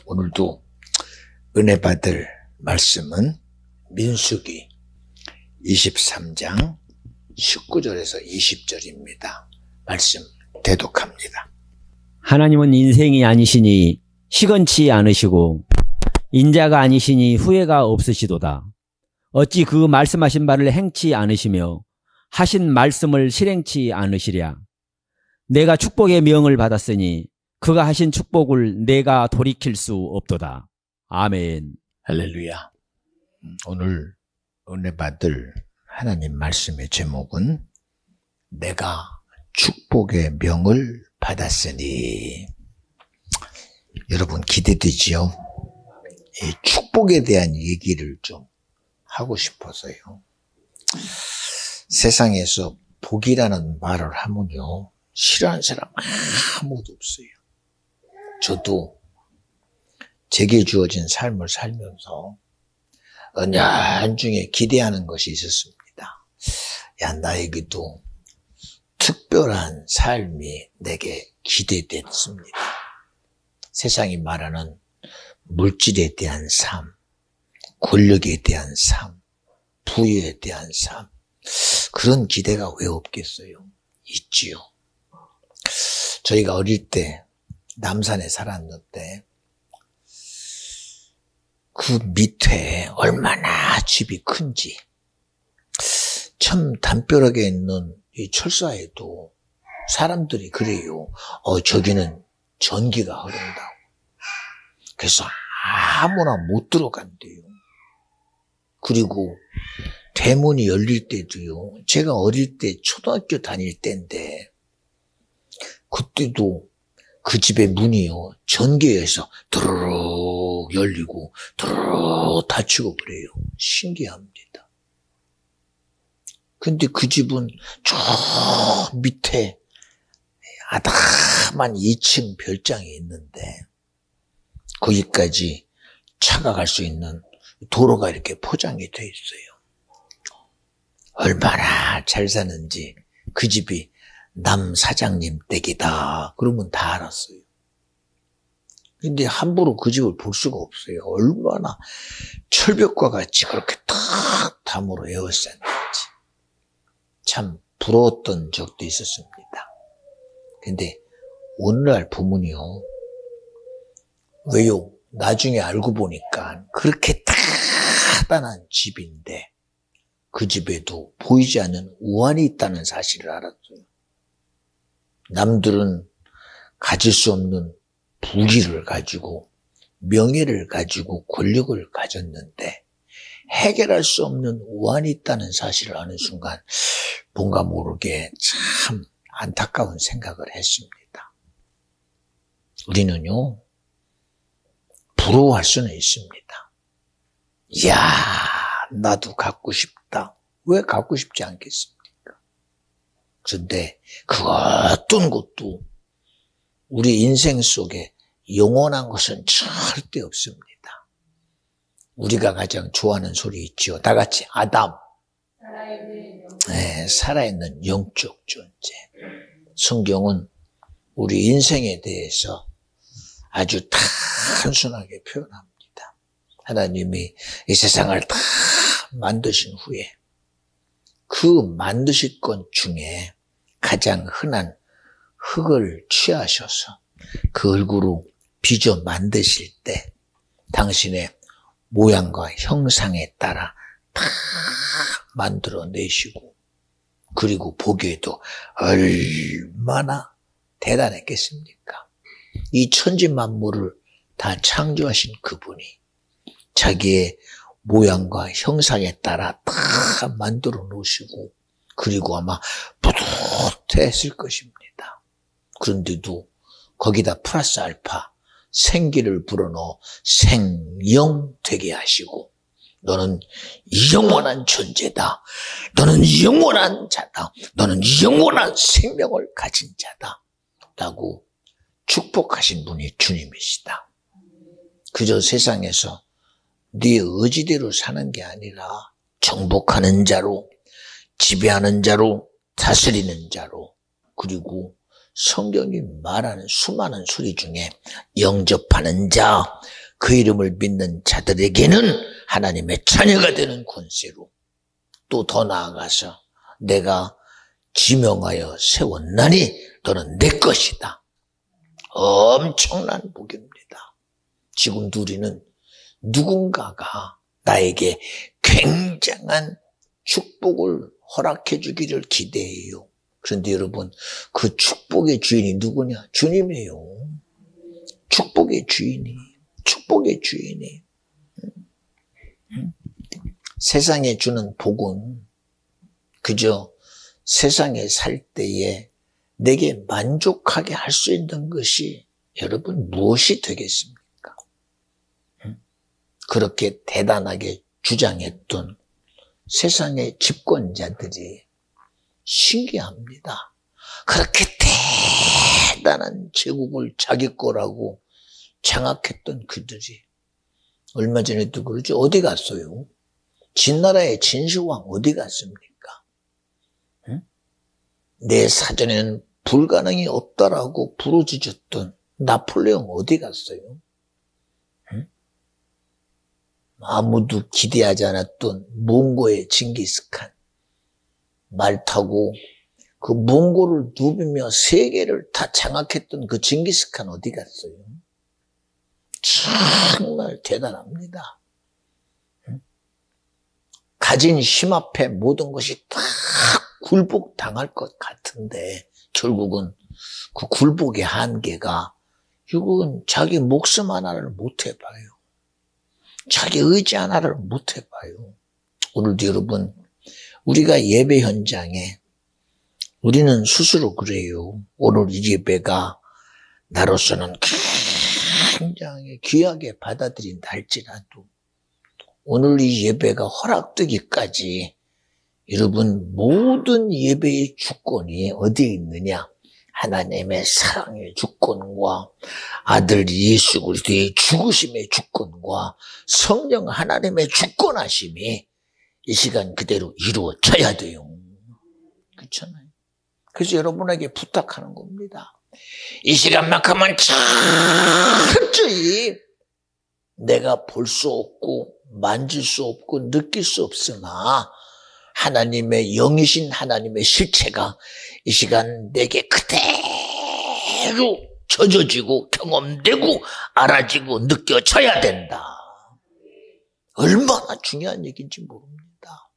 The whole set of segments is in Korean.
오늘도 은혜 받을 말씀은 민수기 23장 19절에서 20절입니다. 말씀 대독합니다. 하나님은 인생이 아니시니 시건치 않으시고 인자가 아니시니 후회가 없으시도다. 어찌 그 말씀하신 바를 행치 않으시며 하신 말씀을 실행치 않으시랴. 내가 축복의 명을 받았으니 그가 하신 축복을 내가 돌이킬 수 없도다. 아멘. 할렐루야. 오늘 은혜 받을 하나님 말씀의 제목은 내가 축복의 명을 받았으니. 여러분 기대되지요? 이 축복에 대한 얘기를 좀 하고 싶어서요. 세상에서 복이라는 말을 하면요, 싫어하는 사람 아무도 없어요. 저도 제게 주어진 삶을 살면서 은연중에 기대하는 것이 있었습니다. 나에게도 특별한 삶이 내게 기대됐습니다. 세상이 말하는 물질에 대한 삶, 권력에 대한 삶, 부유에 대한 삶, 그런 기대가 왜 없겠어요? 있지요. 저희가 어릴 때 남산에 살았는데 그 밑에 얼마나 집이 큰지, 참 담벼락에 있는 이 철사에도 사람들이 그래요. 저기는 전기가 흐른다고. 그래서 아무나 못 들어간대요. 그리고 대문이 열릴 때도요, 제가 어릴 때 초등학교 다닐 때인데 그때도 그 집의 문이요, 전기에서 드르륵 열리고 드르륵 닫히고 그래요. 신기합니다. 근데 그 집은 저 밑에 아담한 2층 별장이 있는데 거기까지 차가 갈 수 있는 도로가 이렇게 포장이 돼 있어요. 얼마나 잘 사는지 그 집이 남 사장님 댁이다 그러면 다 알았어요. 근데 함부로 그 집을 볼 수가 없어요. 얼마나 철벽과 같이 그렇게 탁 담으로 에워쌌는지 참 부러웠던 적도 있었습니다. 근데 오늘날 보면요, 왜요? 나중에 알고 보니까 그렇게 단단한 집인데 그 집에도 보이지 않는 우환이 있다는 사실을 알았어요. 남들은 가질 수 없는 부귀를 가지고 명예를 가지고 권력을 가졌는데 해결할 수 없는 우환이 있다는 사실을 아는 순간 뭔가 모르게 참 안타까운 생각을 했습니다. 우리는요, 부러워할 수는 있습니다. 이야, 나도 갖고 싶다. 왜 갖고 싶지 않겠습니까? 그런데 그 어떤 것도 우리 인생 속에 영원한 것은 절대 없습니다. 우리가 가장 좋아하는 소리 있죠. 다 같이 아담. 네, 살아있는 영적 존재. 성경은 우리 인생에 대해서 아주 단순하게 표현합니다. 하나님이 이 세상을 다 만드신 후에 그 만드실 것 중에 가장 흔한 흙을 취하셔서 그 얼굴로 빚어 만드실 때 당신의 모양과 형상에 따라 다 만들어내시고, 그리고 보기에도 얼마나 대단했겠습니까? 이 천지 만물을 다 창조하신 그분이 자기의 모양과 형상에 따라 다 만들어 놓으시고, 그리고 아마 뿌듯했을 것입니다. 그런데도 거기다 플러스 알파 생기를 불어넣어 생영 되게 하시고, 너는 영원한 존재다. 너는 영원한 자다. 너는 영원한 생명을 가진 자다. 라고 축복하신 분이 주님이시다. 그저 세상에서 네 의지대로 사는 게 아니라 정복하는 자로, 지배하는 자로, 다스리는 자로, 그리고 성경이 말하는 수많은 소리 중에 영접하는 자, 그 이름을 믿는 자들에게는 하나님의 자녀가 되는 권세로, 또 더 나아가서 내가 지명하여 세웠나니 너는 내 것이다. 엄청난 복입니다. 지금 우리는 누군가가 나에게 굉장한 축복을 허락해 주기를 기대해요. 그런데 여러분, 그 축복의 주인이 누구냐? 주님이에요. 축복의 주인이. 세상에 주는 복은 그저 세상에 살 때에 내게 만족하게 할 수 있는 것이 여러분 무엇이 되겠습니까? 그렇게 대단하게 주장했던 세상의 집권자들이 신기합니다. 그렇게 대단한 제국을 자기 거라고 장악했던 그들이 얼마 전에도 그러죠. 어디 갔어요? 진나라의 진시황 어디 갔습니까? 내 사전에는 불가능이 없다라고 부르짖었던 나폴레옹 어디 갔어요? 아무도 기대하지 않았던 몽고의 징기스칸, 말 타고 그 몽고를 누비며 세계를 다 장악했던 그 징기스칸 어디 갔어요? 정말 대단합니다. 가진 힘 앞에 모든 것이 다 굴복당할 것 같은데 결국은 그 굴복의 한계가 이건 자기 목숨 하나를 못 해봐요. 자기 의지 하나를 못 해봐요. 오늘도 여러분, 우리가 예배 현장에 우리는 스스로 그래요. 오늘 이 예배가 나로서는 굉장히 귀하게 받아들인다 할지라도 오늘 이 예배가 허락되기까지 여러분 모든 예배의 주권이 어디에 있느냐? 하나님의 사랑의 주권과 아들 예수 그리스도의 죽으심의 주권과 성령 하나님의 주권하심이 이 시간 그대로 이루어져야 돼요. 그렇잖아요. 그래서 여러분에게 부탁하는 겁니다. 이 시간만큼은 철저히 내가 볼 수 없고 만질 수 없고 느낄 수 없으나 하나님의 영이신 하나님의 실체가 이 시간 내게 그대로 젖어지고 경험되고 알아지고 느껴져야 된다. 얼마나 중요한 얘기인지 모릅니다.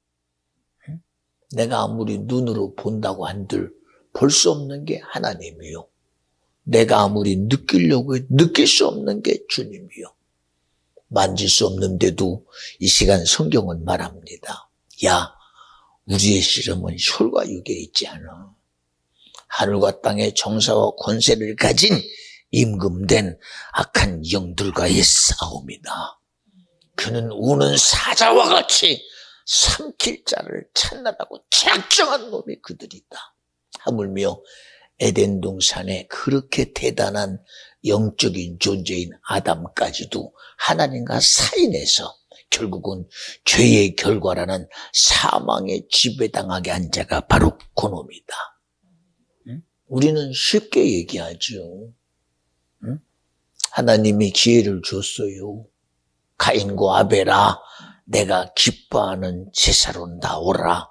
내가 아무리 눈으로 본다고 한들 볼 수 없는 게 하나님이요. 내가 아무리 느끼려고 해도 느낄 수 없는 게 주님이요. 만질 수 없는데도 이 시간 성경은 말합니다. 야, 우리의 씨름은 혈과 육에 있지 않아. 하늘과 땅의 정사와 권세를 가진 임금된 악한 영들과의 싸움이다. 그는 우는 사자와 같이 삼킬 자를 찾느라고 작정한 놈이 그들이다. 하물며 에덴 동산에 그렇게 대단한 영적인 존재인 아담까지도 하나님과 사인해서 결국은 죄의 결과라는 사망의 지배당하게 한 자가 바로 그놈이다. 우리는 쉽게 얘기하죠. 하나님이 기회를 줬어요. 가인과 아벨아, 내가 기뻐하는 제사로 나오라.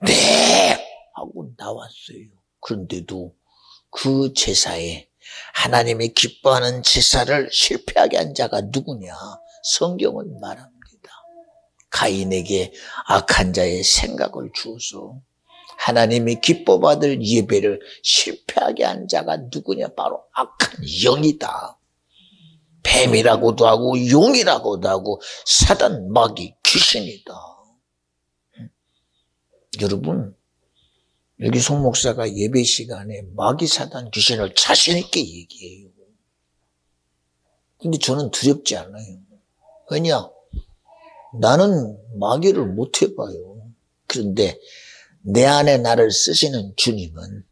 네! 하고 나왔어요. 그런데도 그 제사에 하나님이 기뻐하는 제사를 실패하게 한 자가 누구냐? 성경은 말합니다. 가인에게 악한 자의 생각을 주어서 하나님이 기뻐받을 예배를 실패하게 한 자가 누구냐? 바로 악한 영이다. 뱀이라고도 하고 용이라고도 하고 사단 마귀 귀신이다. 여러분, 여기 송 목사가 예배 시간에 마귀 사단 귀신을 자신 있게 얘기해요. 근데 저는 두렵지 않아요. 왜냐? 나는 마귀를 못 해봐요. 그런데 내 안에 나를 쓰시는 주님은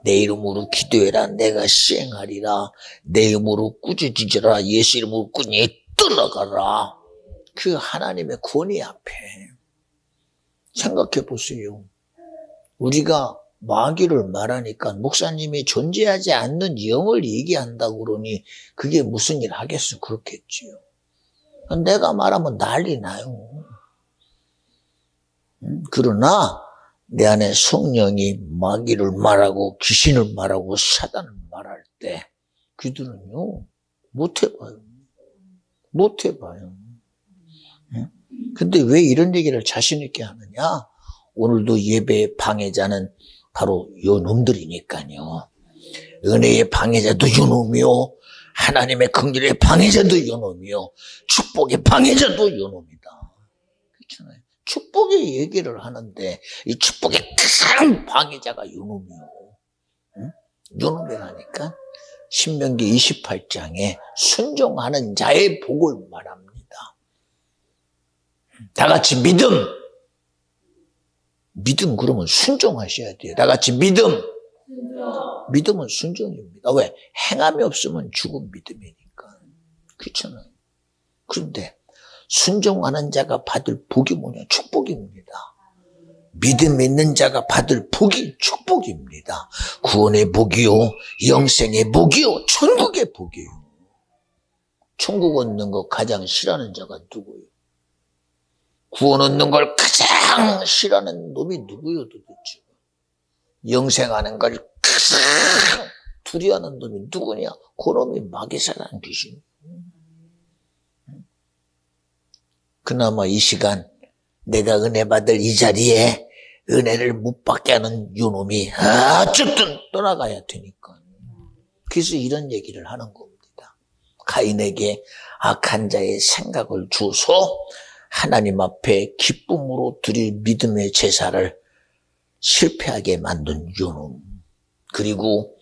내 이름으로 기도해라 내가 시행하리라. 내 이름으로 꾸짖으라 예수 이름으로 꾸짖 떠나가라. 그 하나님의 권위 앞에 생각해 보세요. 우리가 마귀를 말하니까 목사님이 존재하지 않는 영을 얘기한다고 그러니 그게 무슨 일 하겠어? 그렇겠지요. 내가 말하면 난리 나요. 그러나 내 안에 성령이 마귀를 말하고 귀신을 말하고 사단을 말할 때 그들은요 못해봐요. 못해봐요. 근데 왜 이런 얘기를 자신 있게 하느냐? 오늘도 예배의 방해자는 바로 요 놈들이니까요. 은혜의 방해자도 요 놈이요, 하나님의 긍휼의 방해자도 요 놈이요, 축복의 방해자도 요 놈이다. 그렇잖아요. 축복의 얘기를 하는데 이 축복의 큰 방해자가 요 놈이요. 응? 요 놈이라니까. 신명기 28장에 순종하는 자의 복을 말합니다. 다 같이 믿음. 믿음 그러면 순종하셔야 돼요. 다 같이 믿음. 믿음은 순종입니다. 왜? 행함이 없으면 죽은 믿음이니까. 그렇잖아요. 그런데 순종하는 자가 받을 복이 뭐냐? 축복입니다. 믿음 있는 자가 받을 복이 축복입니다. 구원의 복이요, 영생의 복이요, 천국의 복이요. 천국 얻는 거 가장 싫어하는 자가 누구예요? 구원 얻는 걸 가장 싫어하는 놈이 누구예요 도대체? 영생하는 걸 가장 두려워하는 놈이 누구냐? 그 놈이 마귀사라는 귀신. 그나마 이 시간 내가 은혜 받을 이 자리에 은혜를 못 받게 하는 요 놈이 어쨌든 떠나가야 되니까. 그래서 이런 얘기를 하는 겁니다. 가인에게 악한 자의 생각을 주어서 하나님 앞에 기쁨으로 드릴 믿음의 제사를 실패하게 만든 요 놈. 그리고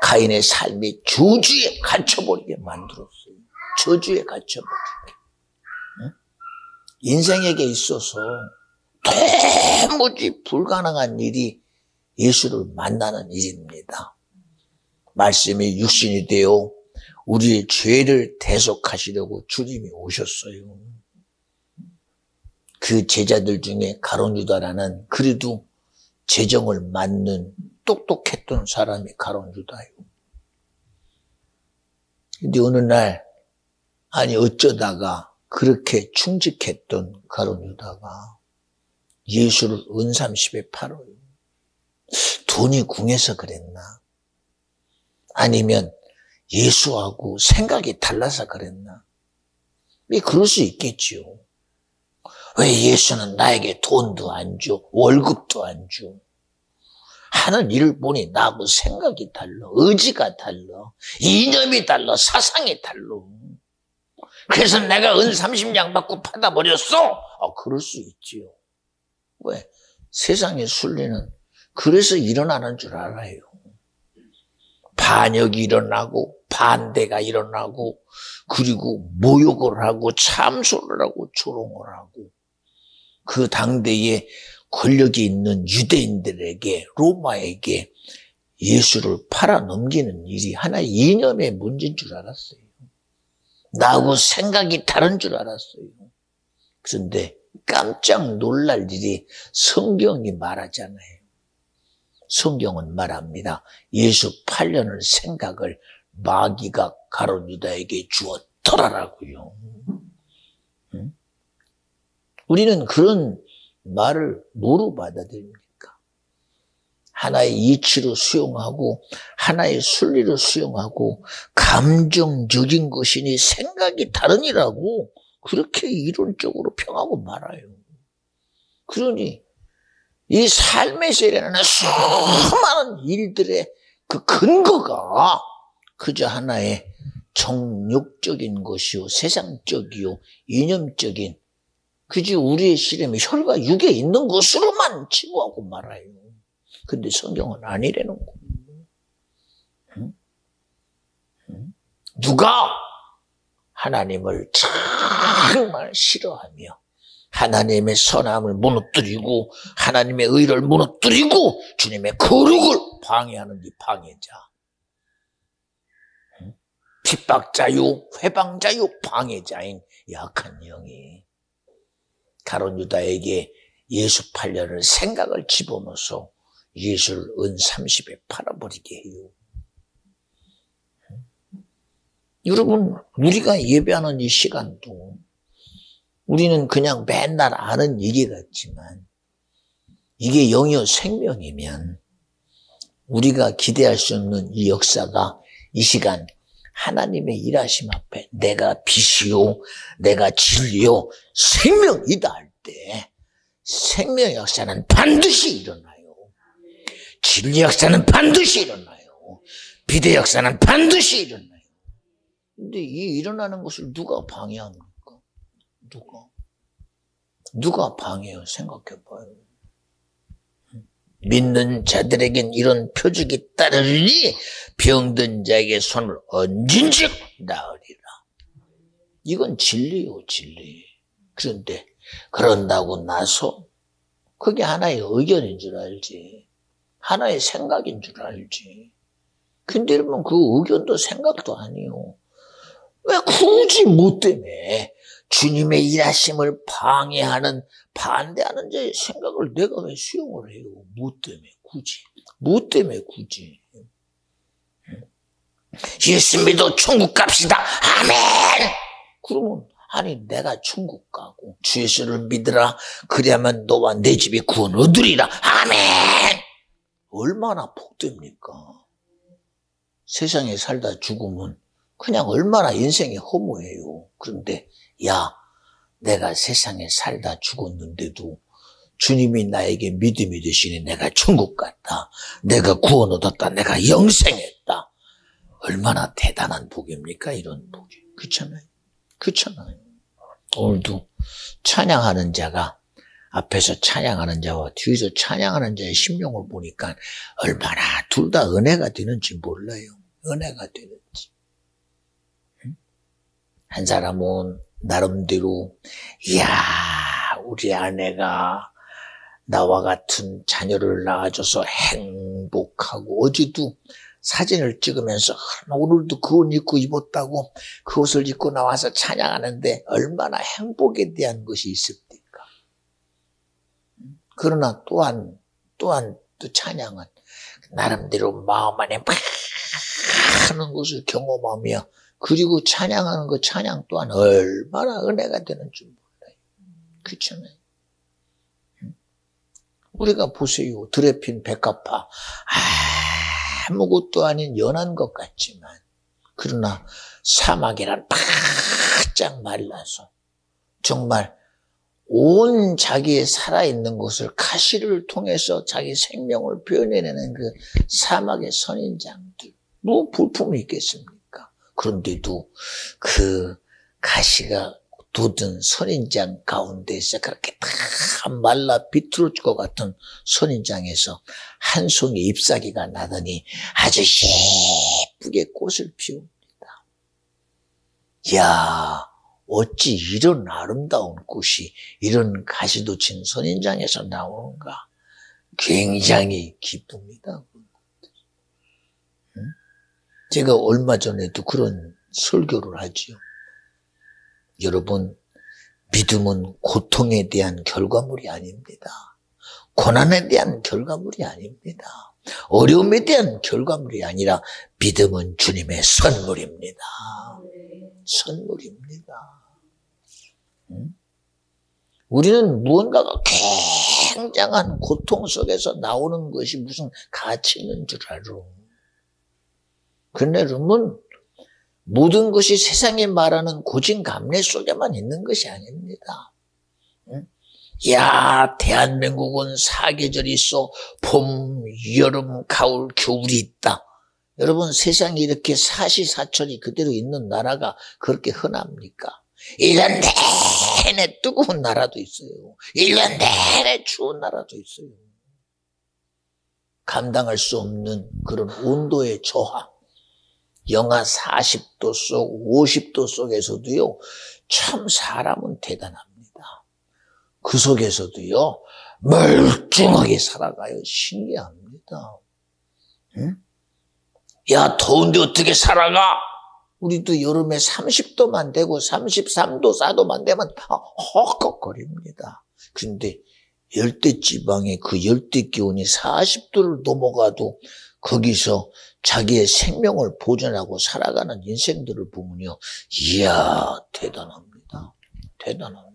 가인의 삶이 저주에 갇혀버리게 만들었어요. 저주에 갇혀버리게. 인생에게 있어서 도무지 불가능한 일이 예수를 만나는 일입니다. 말씀이 육신이 되어 우리의 죄를 대속하시려고 주님이 오셨어요. 그 제자들 중에 가룟 유다라는 그래도 재정을 맞는 똑똑했던 사람이 가룟 유다예요. 근데 어느 날 아니 어쩌다가 그렇게 충직했던 가룟 유다가 예수를 은삼십에 팔아요. 돈이 궁해서 그랬나? 아니면 예수하고 생각이 달라서 그랬나? 그럴 수 있겠지요. 왜 예수는 나에게 돈도 안 줘, 월급도 안 줘? 하는 일을 보니 나하고 생각이 달라, 의지가 달라, 이념이 달라, 사상이 달라. 그래서 내가 은 30냥 받고 받아버렸어? 그럴 수 있지요. 왜? 세상의 순리는 그래서 일어나는 줄 알아요. 반역이 일어나고 반대가 일어나고 그리고 모욕을 하고 참소를 하고 조롱을 하고 그 당대에 권력이 있는 유대인들에게 로마에게 예수를 팔아넘기는 일이 하나의 이념의 문제인 줄 알았어요. 나하고 생각이 다른 줄 알았어요. 그런데 깜짝 놀랄 일이 성경이 말하잖아요. 성경은 말합니다. 예수 팔려는 생각을 마귀가 가룟 유다에게 주었더라라고요. 우리는 그런 말을 뭐로 받아들입니까? 하나의 이치로 수용하고 하나의 순리로 수용하고 감정적인 것이니 생각이 다르니라고 그렇게 이론적으로 평하고 말아요. 그러니 이 삶에서 일어나는 수많은 일들의 그 근거가 그저 하나의 정욕적인 것이요, 세상적이요, 이념적인 그저 우리의 씨름이 혈과 육에 있는 것으로만 치부하고 말아요. 근데 성경은 아니라는 거예요. 누가 하나님을 정말 싫어하며 하나님의 선함을 무너뜨리고 하나님의 의를 무너뜨리고 주님의 거룩을 방해하는 이 방해자, 핍박자요 회방자요 방해자인 약한 영이 가룟 유다에게 예수 팔려는 생각을 집어넣어서 예수를 은 30에 팔아버리게 해요. 여러분, 우리가 예배하는 이 시간도 우리는 그냥 맨날 아는 얘기 같지만 이게 영이요 생명이면 우리가 기대할 수 없는 이 역사가 이 시간 하나님의 일하심 앞에 내가 빛이요, 내가 진리요, 생명이다 할 때 생명 역사는 반드시 일어나요. 진리 역사는 반드시 일어나요. 비대 역사는 반드시 일어나요. 근데 이 일어나는 것을 누가 방해합니까? 누가 방해해요? 생각해봐요. 믿는 자들에겐 이런 표적이 따르니 병든 자에게 손을 얹은즉 나으리라. 이건 진리요, 진리. 그런데 그런다고 나서 그게 하나의 의견인 줄 알지, 하나의 생각인 줄 알지. 근데 여러분, 그 의견도 생각도 아니요. 왜 굳이 뭐 때문에 주님의 일하심을 방해하는, 반대하는 자의 생각을 내가 왜 수용을 해요? 뭐 때문에 굳이? 뭐 때문에 굳이? 예수 믿어 천국 갑시다. 아멘! 그러면 아니 내가 천국 가고 주 예수를 믿으라. 그리하면 너와 내 집이 구원 얻으리라. 아멘! 얼마나 복됩니까? 세상에 살다 죽으면 그냥 얼마나 인생이 허무해요. 그런데 야, 내가 세상에 살다 죽었는데도 주님이 나에게 믿음이 되시니 내가 천국 갔다. 내가 구원 얻었다. 내가 영생했다. 얼마나 대단한 복입니까? 이런 복이. 그렇잖아요. 그렇잖아요. 오늘도 찬양하는 자가 앞에서 찬양하는 자와 뒤에서 찬양하는 자의 심령을 보니까 얼마나 둘 다 은혜가 되는지 몰라요. 은혜가 되는지. 한 사람은 나름대로 이야, 우리 아내가 나와 같은 자녀를 낳아줘서 행복하고, 어제도 사진을 찍으면서 오늘도 그 옷 입고 입었다고 그 옷을 입고 나와서 찬양하는데 얼마나 행복에 대한 것이 있습니까? 그러나 또한 또 찬양은 나름대로 마음 안에 막 하는 것을 경험하며, 그리고 찬양하는 그 찬양 또한 얼마나 은혜가 되는 줄 몰라요. 그렇잖아요. 우리가 보세요. 들에 핀 백합화, 아무것도 아닌 연한 것 같지만, 그러나 사막이란 바짝 말라서 정말 온 자기의 살아있는 것을 가시를 통해서 자기 생명을 표현해내는 그 사막의 선인장들, 뭐 볼품이 있겠습니까? 그런데도 그 가시가 돋은 선인장 가운데서 그렇게 다 말라 비틀어질 것 같은 선인장에서 한 송이 잎사귀가 나더니 아주 예쁘게 꽃을 피웁니다. 이야, 어찌 이런 아름다운 꽃이 이런 가시도 친 선인장에서 나오는가. 굉장히 기쁩니다. 제가 얼마 전에도 그런 설교를 하지요. 여러분, 믿음은 고통에 대한 결과물이 아닙니다. 고난에 대한 결과물이 아닙니다. 어려움에 대한 결과물이 아니라 믿음은 주님의 선물입니다. 선물입니다. 우리는 무언가가 굉장한 고통 속에서 나오는 것이 무슨 가치 있는 줄 알아. 그런데 여러분, 모든 것이 세상이 말하는 고진감래 속에만 있는 것이 아닙니다. 야, 대한민국은 사계절이 있어. 봄, 여름, 가을, 겨울이 있다. 여러분, 세상에 이렇게 사시사철이 그대로 있는 나라가 그렇게 흔합니까? 1년 내내 뜨거운 나라도 있어요. 1년 내내 추운 나라도 있어요. 감당할 수 없는 그런 온도의 저하. 영하 40도 속, 50도 속에서도요, 참 사람은 대단합니다. 그 속에서도요, 멀쩡하게 살아가요. 신기합니다. 응? 야, 더운데 어떻게 살아가? 우리도 여름에 30도만 되고 33도, 4도만 되면 헉헉거립니다. 그런데 열대지방의 그 열대기온이 40도를 넘어가도 거기서 자기의 생명을 보존하고 살아가는 인생들을 보면요. 이야, 대단합니다. 대단합니다.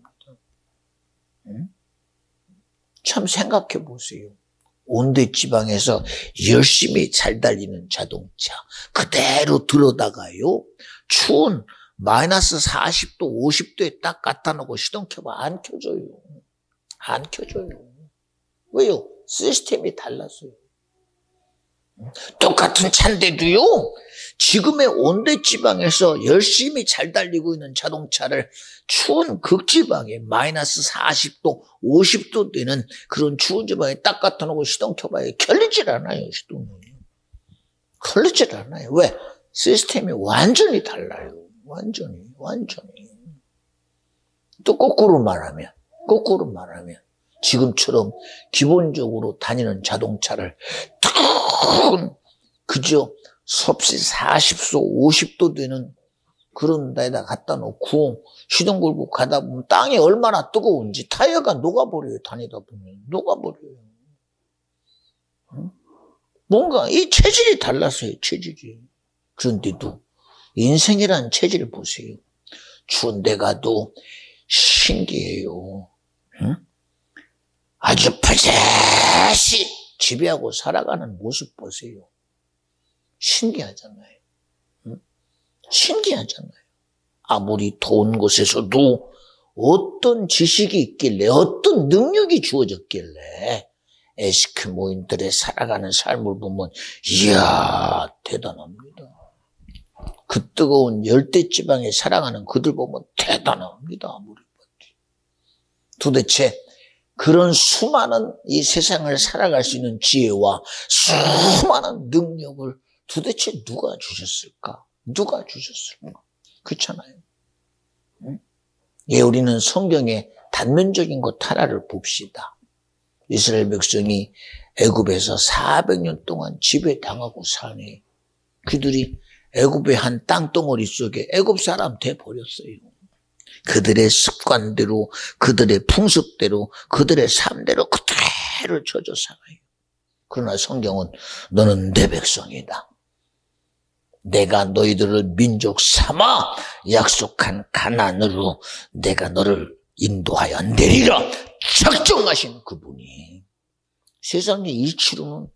응? 참 생각해 보세요. 온대지방에서 열심히 잘 달리는 자동차 그대로 들어다가요. 추운 마이너스 40도, 50도에 딱 갖다 놓고 시동 켜봐. 안 켜져요. 안 켜져요. 왜요? 시스템이 달랐어요. 똑같은 차인데도요. 지금의 온대지방에서 열심히 잘 달리고 있는 자동차를 추운 극지방에 마이너스 40도, 50도 되는 그런 추운 지방에 딱 갖다 놓고 시동 켜봐요. 켜지질 않아요. 시동이. 켜지질 않아요. 왜? 시스템이 완전히 달라요. 완전히. 또 거꾸로 말하면 지금처럼 기본적으로 다니는 자동차를 그저 섭씨 40도, 50도 되는 그런 데다 갖다 놓고 시동 걸고 가다 보면 땅이 얼마나 뜨거운지 타이어가 녹아버려요. 다니다 보면 녹아버려요. 뭔가 이 체질이 달랐어요. 체질이. 그런데도 인생이라는 체질을 보세요. 추운 데 가도 신기해요. 응? 아주 푸짐히 지배하고 살아가는 모습 보세요. 신기하잖아요. 응? 신기하잖아요. 아무리 더운 곳에서도 어떤 지식이 있길래, 어떤 능력이 주어졌길래 에스키모인들의 살아가는 삶을 보면 이야, 대단합니다. 그 뜨거운 열대지방에 살아가는 그들 보면 대단합니다. 아무리 봐도. 도대체 그런 수많은 이 세상을 살아갈 수 있는 지혜와 수많은 능력을 도대체 누가 주셨을까? 누가 주셨을까? 그렇잖아요. 응? 예, 우리는 성경의 단면적인 것 하나를 봅시다. 이스라엘 백성이 애굽에서 400년 동안 지배당하고 사니 그들이 애굽의 한 땅덩어리 속에 애굽 사람 돼버렸어요. 그들의 습관대로, 그들의 풍습대로, 그들의 삶대로 그대로 젖어 살아요. 그러나 성경은 너는 내 백성이다. 내가 너희들을 민족 삼아 약속한 가나안으로 내가 너를 인도하여 내리라. 작정하신 그분이. 세상의 이치로는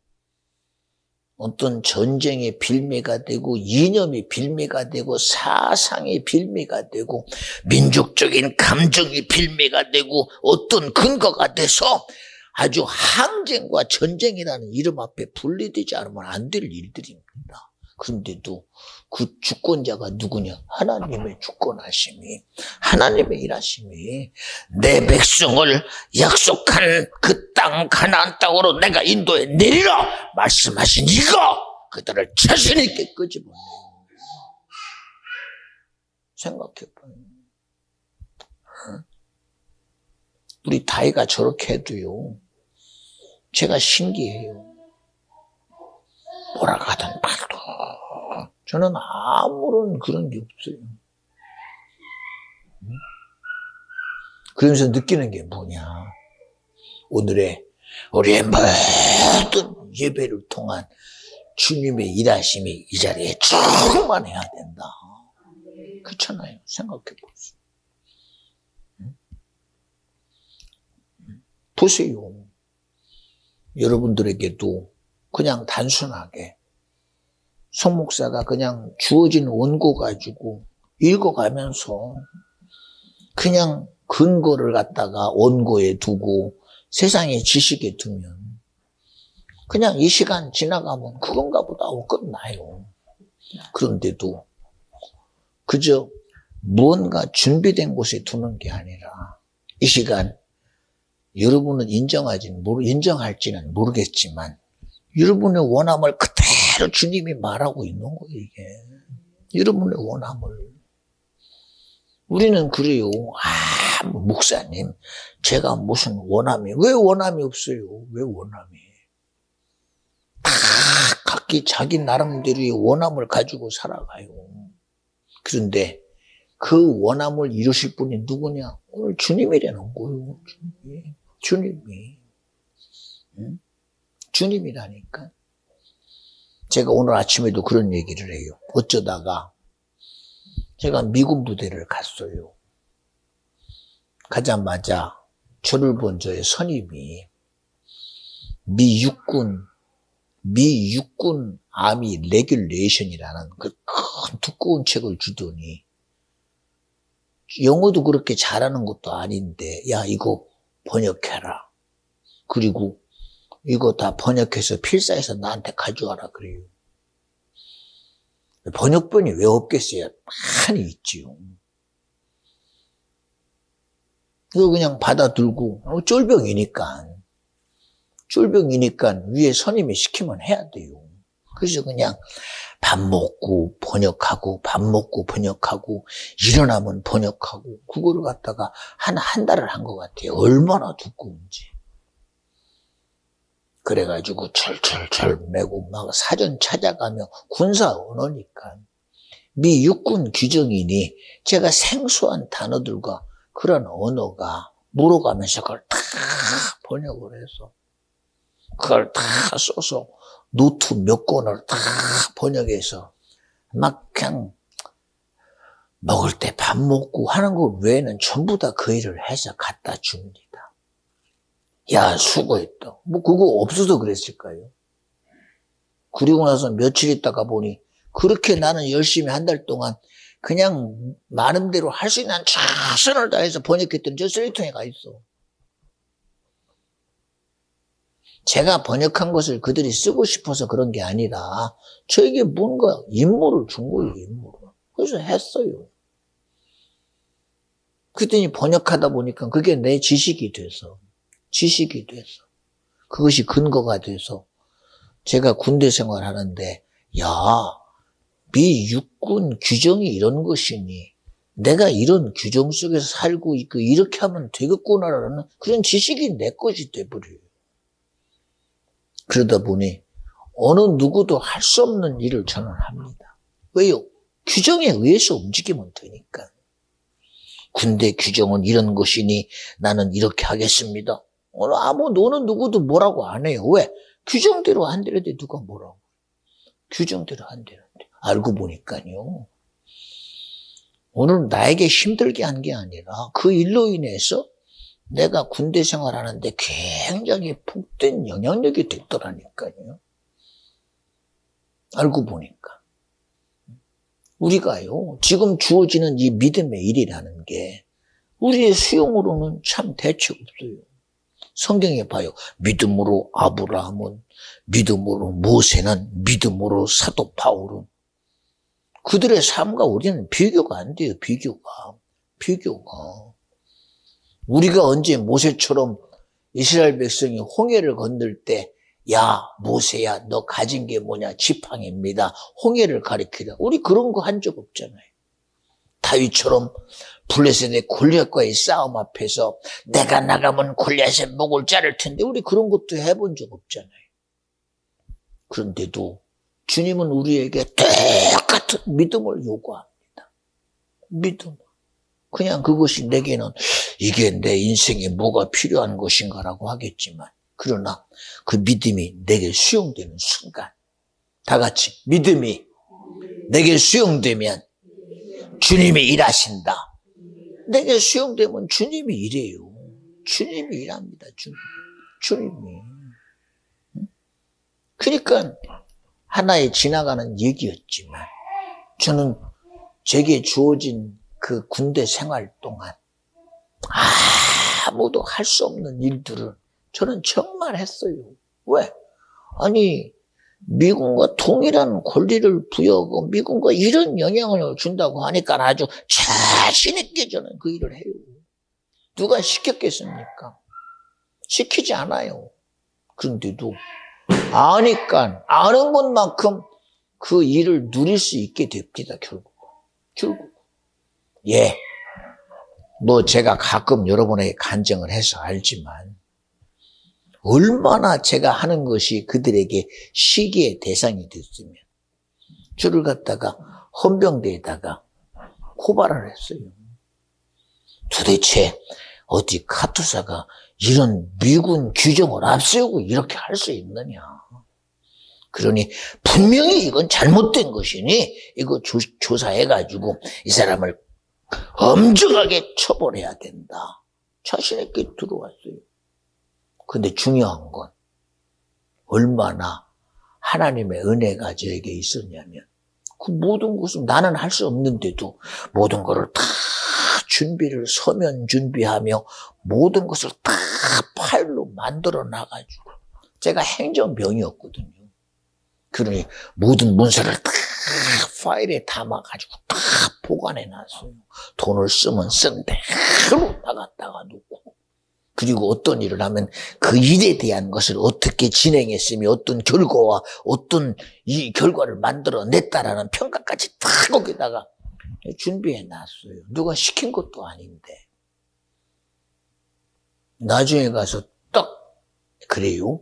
어떤 전쟁의 빌미가 되고 이념의 빌미가 되고 사상의 빌미가 되고 민족적인 감정의 빌미가 되고 어떤 근거가 돼서 아주 항쟁과 전쟁이라는 이름 앞에 분리되지 않으면 안 될 일들입니다. 그런데도 그 주권자가 누구냐? 하나님의 주권하심이, 하나님의 일하심이 내 백성을 약속한 그 땅 가나안 땅으로 내가 인도해 내리라 말씀하신 이가 그들을 자신 있게 끄집어내요. 생각해봐요. 우리 다이가 저렇게 해도요. 제가 신기해요. 뭐라 하든 말도 저는 아무런 그런 게 없어요. 그러면서 느끼는 게 뭐냐. 오늘의 우리의 모든 예배를 통한 주님의 일하심이 이 자리에 충만해야 된다. 그렇잖아요. 생각해보세요. 보세요. 여러분들에게도 그냥 단순하게 송 목사가 그냥 주어진 원고 가지고 읽어가면서 그냥 근거를 갖다가 원고에 두고 세상의 지식에 두면 그냥 이 시간 지나가면 그건가 보다 하고 끝나요. 그런데도 그저 무언가 준비된 곳에 두는 게 아니라 이 시간 여러분은 인정할지는 모르겠지만 여러분의 원함을 그대로 주님이 말하고 있는 거예요, 이게. 여러분의 원함을. 우리는 그래요. 목사님, 제가 무슨 원함이, 왜 원함이 없어요? 왜 원함이? 다 각기 자기 나름대로의 원함을 가지고 살아가요. 그런데 그 원함을 이루실 분이 누구냐? 오늘 주님이라는 거예요. 주님이. 주님이. 응? 주님이라니까. 제가 오늘 아침에도 그런 얘기를 해요. 어쩌다가 제가 미군 부대를 갔어요. 가자마자 저를 본 저의 선임이 미 육군 아미 레귤레이션이라는 그 큰 두꺼운 책을 주더니 영어도 그렇게 잘하는 것도 아닌데 야 이거 번역해라. 그리고 이거 다 번역해서 필사해서 나한테 가져와라 그래요. 번역본이 왜 없겠어요? 많이 있지요. 이거 그냥 받아들고 쫄병이니까 위에 선임이 시키면 해야 돼요. 그래서 그냥 밥 먹고 번역하고 일어나면 번역하고 그거를 갖다가 한 달을 한 것 같아요. 얼마나 두꺼운지. 그래가지고 철철철 메고 막 사전 찾아가며 군사 언어니까 미 육군 규정이니 제가 생소한 단어들과 그런 언어가 물어가면서 그걸 다 번역을 해서 그걸 다 써서 노트 몇 권을 다 번역해서 막 그냥 먹을 때 밥 먹고 하는 것 외에는 전부 다 그 일을 해서 갖다 줍니다. 야, 수고했다. 뭐 그거 없어서 그랬을까요? 그리고 나서 며칠 있다가 보니 그렇게 나는 열심히 한 달 동안 그냥 나름대로 할 수 있는 최선을 다해서 번역했던 저 쓰레기통에 가 있어. 제가 번역한 것을 그들이 쓰고 싶어서 그런 게 아니라 저에게 뭔가 임무를 준 거예요, 임무를. 그래서 했어요. 그랬더니 번역하다 보니까 그게 내 지식이 돼서 그것이 근거가 돼서 제가 군대 생활하는데 야, 미 육군 규정이 이런 것이니 내가 이런 규정 속에서 살고 있고 이렇게 하면 되겠구나라는 그런 지식이 내 것이 돼버려요. 그러다 보니 어느 누구도 할 수 없는 일을 저는 합니다. 왜요? 규정에 의해서 움직이면 되니까. 군대 규정은 이런 것이니 나는 이렇게 하겠습니다. 너는 누구도 뭐라고 안 해요. 왜? 규정대로 한다는데 누가 뭐라고. 규정대로 한다는데. 알고 보니까요. 오늘 나에게 힘들게 한 게 아니라 그 일로 인해서 내가 군대 생활하는데 굉장히 복된 영향력이 됐더라니까요. 알고 보니까. 우리가요, 지금 주어지는 이 믿음의 일이라는 게 우리의 수용으로는 참 대책 없어요. 성경에 봐요. 믿음으로 아브라함은, 믿음으로 모세는, 믿음으로 사도 바울은. 그들의 삶과 우리는 비교가 안 돼요, 비교가. 우리가 언제 모세처럼 이스라엘 백성이 홍해를 건널 때 야 모세야 너 가진 게 뭐냐 지팡이입니다. 홍해를 가리키라. 우리 그런 거 한 적 없잖아요. 다윗처럼 블레셋의 골리앗과의 싸움 앞에서 내가 나가면 골리앗의 목을 자를 텐데 우리 그런 것도 해본 적 없잖아요. 그런데도 주님은 우리에게 똑같은 믿음을 요구합니다. 믿음. 그냥 그것이 내게는 이게 내 인생에 뭐가 필요한 것인가라고 하겠지만 그러나 그 믿음이 내게 수용되는 순간 다 같이 믿음이 내게 수용되면 주님이 일하신다. 내게 수용되면 주님이 일해요. 주님이 일합니다. 주님이. 그러니까 하나의 지나가는 얘기였지만 저는 제게 주어진 그 군대 생활 동안 아무도 할 수 없는 일들을 저는 정말 했어요. 왜? 아니 미군과 동일한 권리를 부여하고 미군과 이런 영향을 준다고 하니까 아주 자신 있게 저는 그 일을 해요. 누가 시켰겠습니까? 시키지 않아요. 그런데도 아니까 아는 것만큼 그 일을 누릴 수 있게 됩니다. 결국. 예. 뭐 제가 가끔 여러분에게 간증을 해서 알지만 얼마나 제가 하는 것이 그들에게 시기의 대상이 됐으면 저를 갖다가 헌병대에다가 고발을 했어요. 도대체 어디 카투사가 이런 미군 규정을 앞세우고 이렇게 할 수 있느냐. 그러니 분명히 이건 잘못된 것이니 이거 조사해가지고 이 사람을 엄정하게 처벌해야 된다. 자신 있게 들어왔어요. 근데 중요한 건 얼마나 하나님의 은혜가 저에게 있었냐면 그 모든 것을 나는 할 수 없는데도 모든 것을 다 준비를 서면 준비하며 모든 것을 다 파일로 만들어 놔가지고 제가 행정병이었거든요. 그러니 모든 문서를 다 파일에 담아가지고 다 보관해 놨어요. 돈을 쓰면 쓴 대로 나갔다가 놓고 그리고 어떤 일을 하면 그 일에 대한 것을 어떻게 진행했으며 어떤 결과와 어떤 이 결과를 만들어냈다라는 평가까지 다 거기다가 준비해 놨어요. 누가 시킨 것도 아닌데. 나중에 가서 딱 그래요.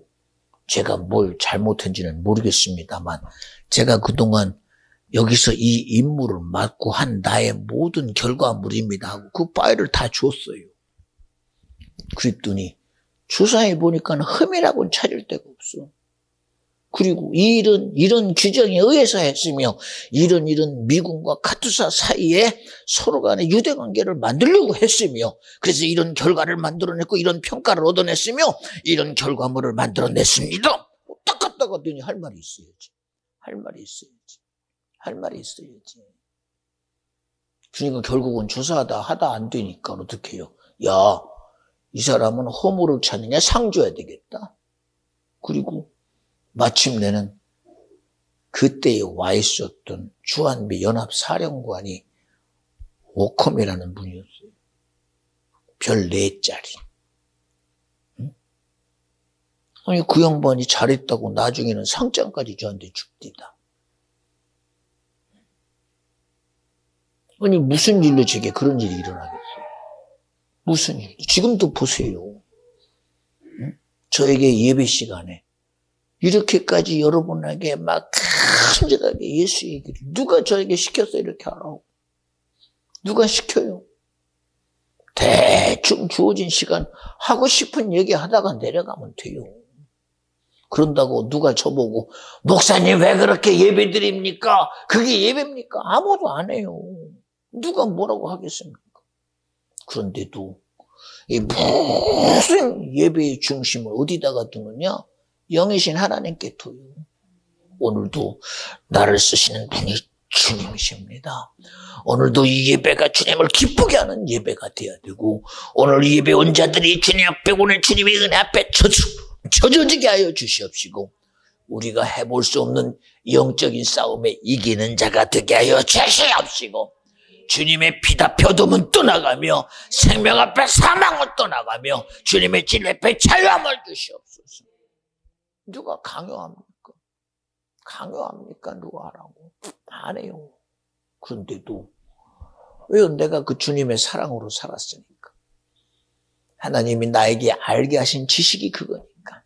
제가 뭘 잘못한지는 모르겠습니다만 제가 그동안 여기서 이 임무를 맡고 한 나의 모든 결과물입니다 하고 그 파일을 다 줬어요. 그랬더니 조사해 보니까 흠이라고는 찾을 데가 없어. 그리고 이런 규정에 의해서 했으며 이런 미군과 카투사 사이에 서로 간에 유대관계를 만들려고 했으며 그래서 이런 결과를 만들어냈고 이런 평가를 얻어냈으며 이런 결과물을 만들어냈습니다. 딱 갖다 갔더니 할 말이 있어야지. 할 말이 있어야지. 할 말이 있어야지. 그러니까 결국은 조사하다 하다 안 되니까 어떻게 해요? 야, 이 사람은 허물을 찾느냐 상 줘야 되겠다. 그리고 마침내는 그때에 와 있었던 주한미 연합사령관이 오컴이라는 분이었어요. 별 4짜리. 응? 아니 그 양반이 잘했다고 나중에는 상장까지 저한테 줍디다. 아니 무슨 일로 제게 그런 일이 일어나겠어요? 무슨 일? 지금도 보세요. 응? 저에게 예배 시간에 이렇게까지 여러분에게 막 간절하게 예수 얘기를 누가 저에게 시켰어 이렇게 하라고. 누가 시켜요? 대충 주어진 시간 하고 싶은 얘기 하다가 내려가면 돼요. 그런다고 누가 저보고 목사님 왜 그렇게 예배 드립니까? 그게 예배입니까? 아무도 안 해요. 누가 뭐라고 하겠습니까? 그런데도 이 무슨 예배의 중심을 어디다가 두느냐? 영이신 하나님께 둬요. 오늘도 나를 쓰시는 분이 주님이십니다. 오늘도 이 예배가 주님을 기쁘게 하는 예배가 되어야 되고 오늘 이 예배 온 자들이 주님 앞에 오늘 주님의 은혜 앞에 젖어지게 하여 주시옵시고 우리가 해볼 수 없는 영적인 싸움에 이기는 자가 되게 하여 주시옵시고 주님의 피다 표dom은 떠나가며 생명 앞에 사망은 떠나가며 주님의 진 앞에 자유함을 주시옵소서. 누가 강요합니까? 강요합니까? 누가 하라고? 안 해요. 그런데도 왜요? 내가 그 주님의 사랑으로 살았으니까. 하나님이 나에게 알게 하신 지식이 그거니까.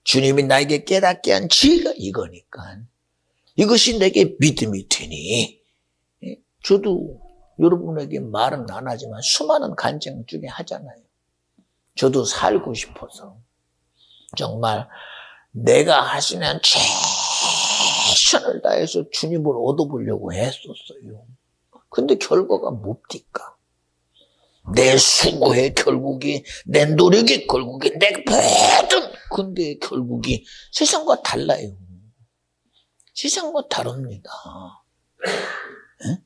주님이 나에게 깨닫게 한 지혜가 이거니까. 이것이 내게 믿음이 되니 저도 여러분에게 말은 안 하지만 수많은 간증 중에 하잖아요. 저도 살고 싶어서 정말 내가 하시는 최선을 다해서 주님을 얻어보려고 했었어요. 근데 결과가 뭡니까? 내 수고의 결국이, 내 노력의 결국이, 내 모든 근데 결국이 세상과 달라요. 세상과 다릅니다. 에?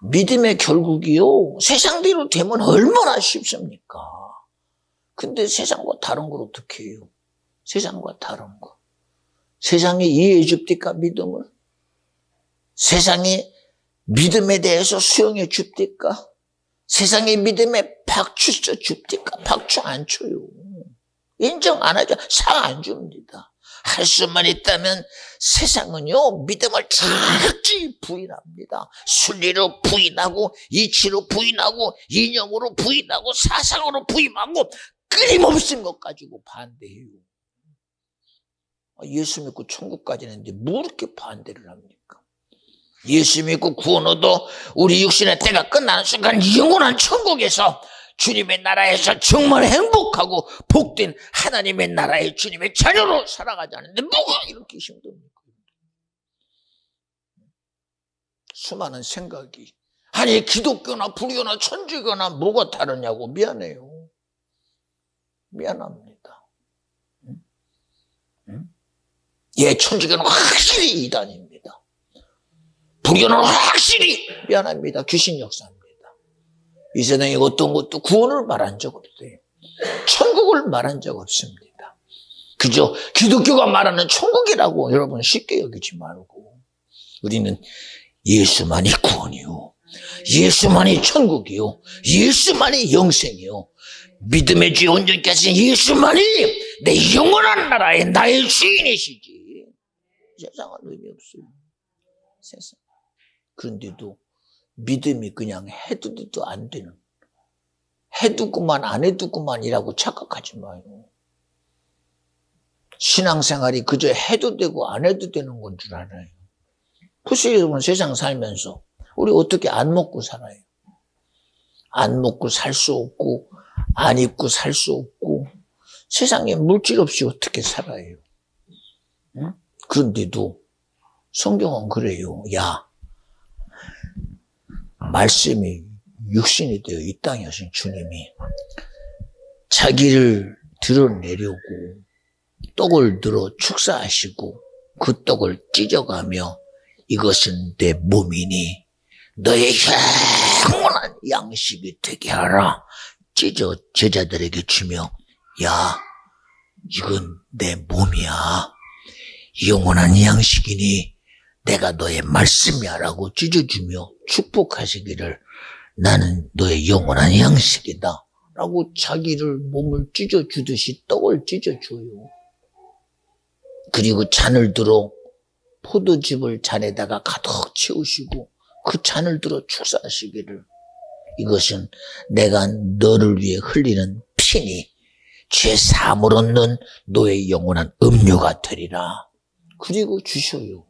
믿음의 결국이요. 세상대로 되면 얼마나 쉽습니까? 근데 세상과 다른 걸 어떻게 해요? 세상과 다른 거. 세상에 이해해 줍니까, 믿음을? 세상에 믿음에 대해서 수용해 줍니까? 세상에 믿음에 박수 써 줍니까? 박수 안 쳐요. 인정 안 하죠. 상 안 줍니다. 할 수만 있다면 세상은요, 믿음을 철저히 부인합니다. 순리로 부인하고, 이치로 부인하고, 이념으로 부인하고, 사상으로 부인하고, 끊임없는 것 가지고 반대해요. 예수 믿고 천국 가지는데 뭐 이렇게 반대를 합니까? 예수 믿고 구원 얻어 우리 육신의 때가 끝나는 순간 영원한 천국에서 주님의 나라에서 정말 행복하고 복된 하나님의 나라의 주님의 자녀로 살아가자는데 뭐가 이렇게 힘듭니까? 수많은 생각이 아니 기독교나 불교나 천주교나 뭐가 다르냐고 미안해요. 미안합니다. 예, 천주교는 확실히 이단입니다. 불교는 확실히 미안합니다. 귀신 역사입니다. 이 세상에 어떤 것도 구원을 말한 적 없어요. 천국을 말한 적 없습니다. 그저 기독교가 말하는 천국이라고 여러분 쉽게 여기지 말고 우리는 예수만이 구원이요. 예수만이 천국이요. 예수만이 영생이요. 믿음의 주의 온전케 하신 예수만이 내 영원한 나라에 나의 주인이시지. 세상은 의미 없어요. 세상. 그런데도 믿음이 그냥 해도 돼도 안 되는 해두고만 안 해두고만이라고 착각하지 마요. 신앙생활이 그저 해도 되고 안 해도 되는 건 줄 알아요. 글쎄 여러분 세상 살면서 우리 어떻게 안 먹고 살아요? 안 먹고 살 수 없고 안 입고 살 수 없고 세상에 물질 없이 어떻게 살아요? 응? 그런데도 성경은 그래요. 야, 말씀이 육신이 되어 이 땅에 오신 주님이 자기를 드러내려고 떡을 들어 축사하시고 그 떡을 찢어가며 이것은 내 몸이니 너의 영원한 양식이 되게 하라 찢어 제자들에게 주며 야 이건 내 몸이야 영원한 양식이니 내가 너의 말씀이야 라고 찢어주며 축복하시기를 나는 너의 영원한 양식이다 라고 자기를 몸을 찢어주듯이 떡을 찢어줘요. 그리고 잔을 들어 포도즙을 잔에다가 가득 채우시고 그 잔을 들어 축사하시기를 이것은 내가 너를 위해 흘리는 피니 죄 사함을 얻는 너의 영원한 음료가 되리라. 그리고 주셔요.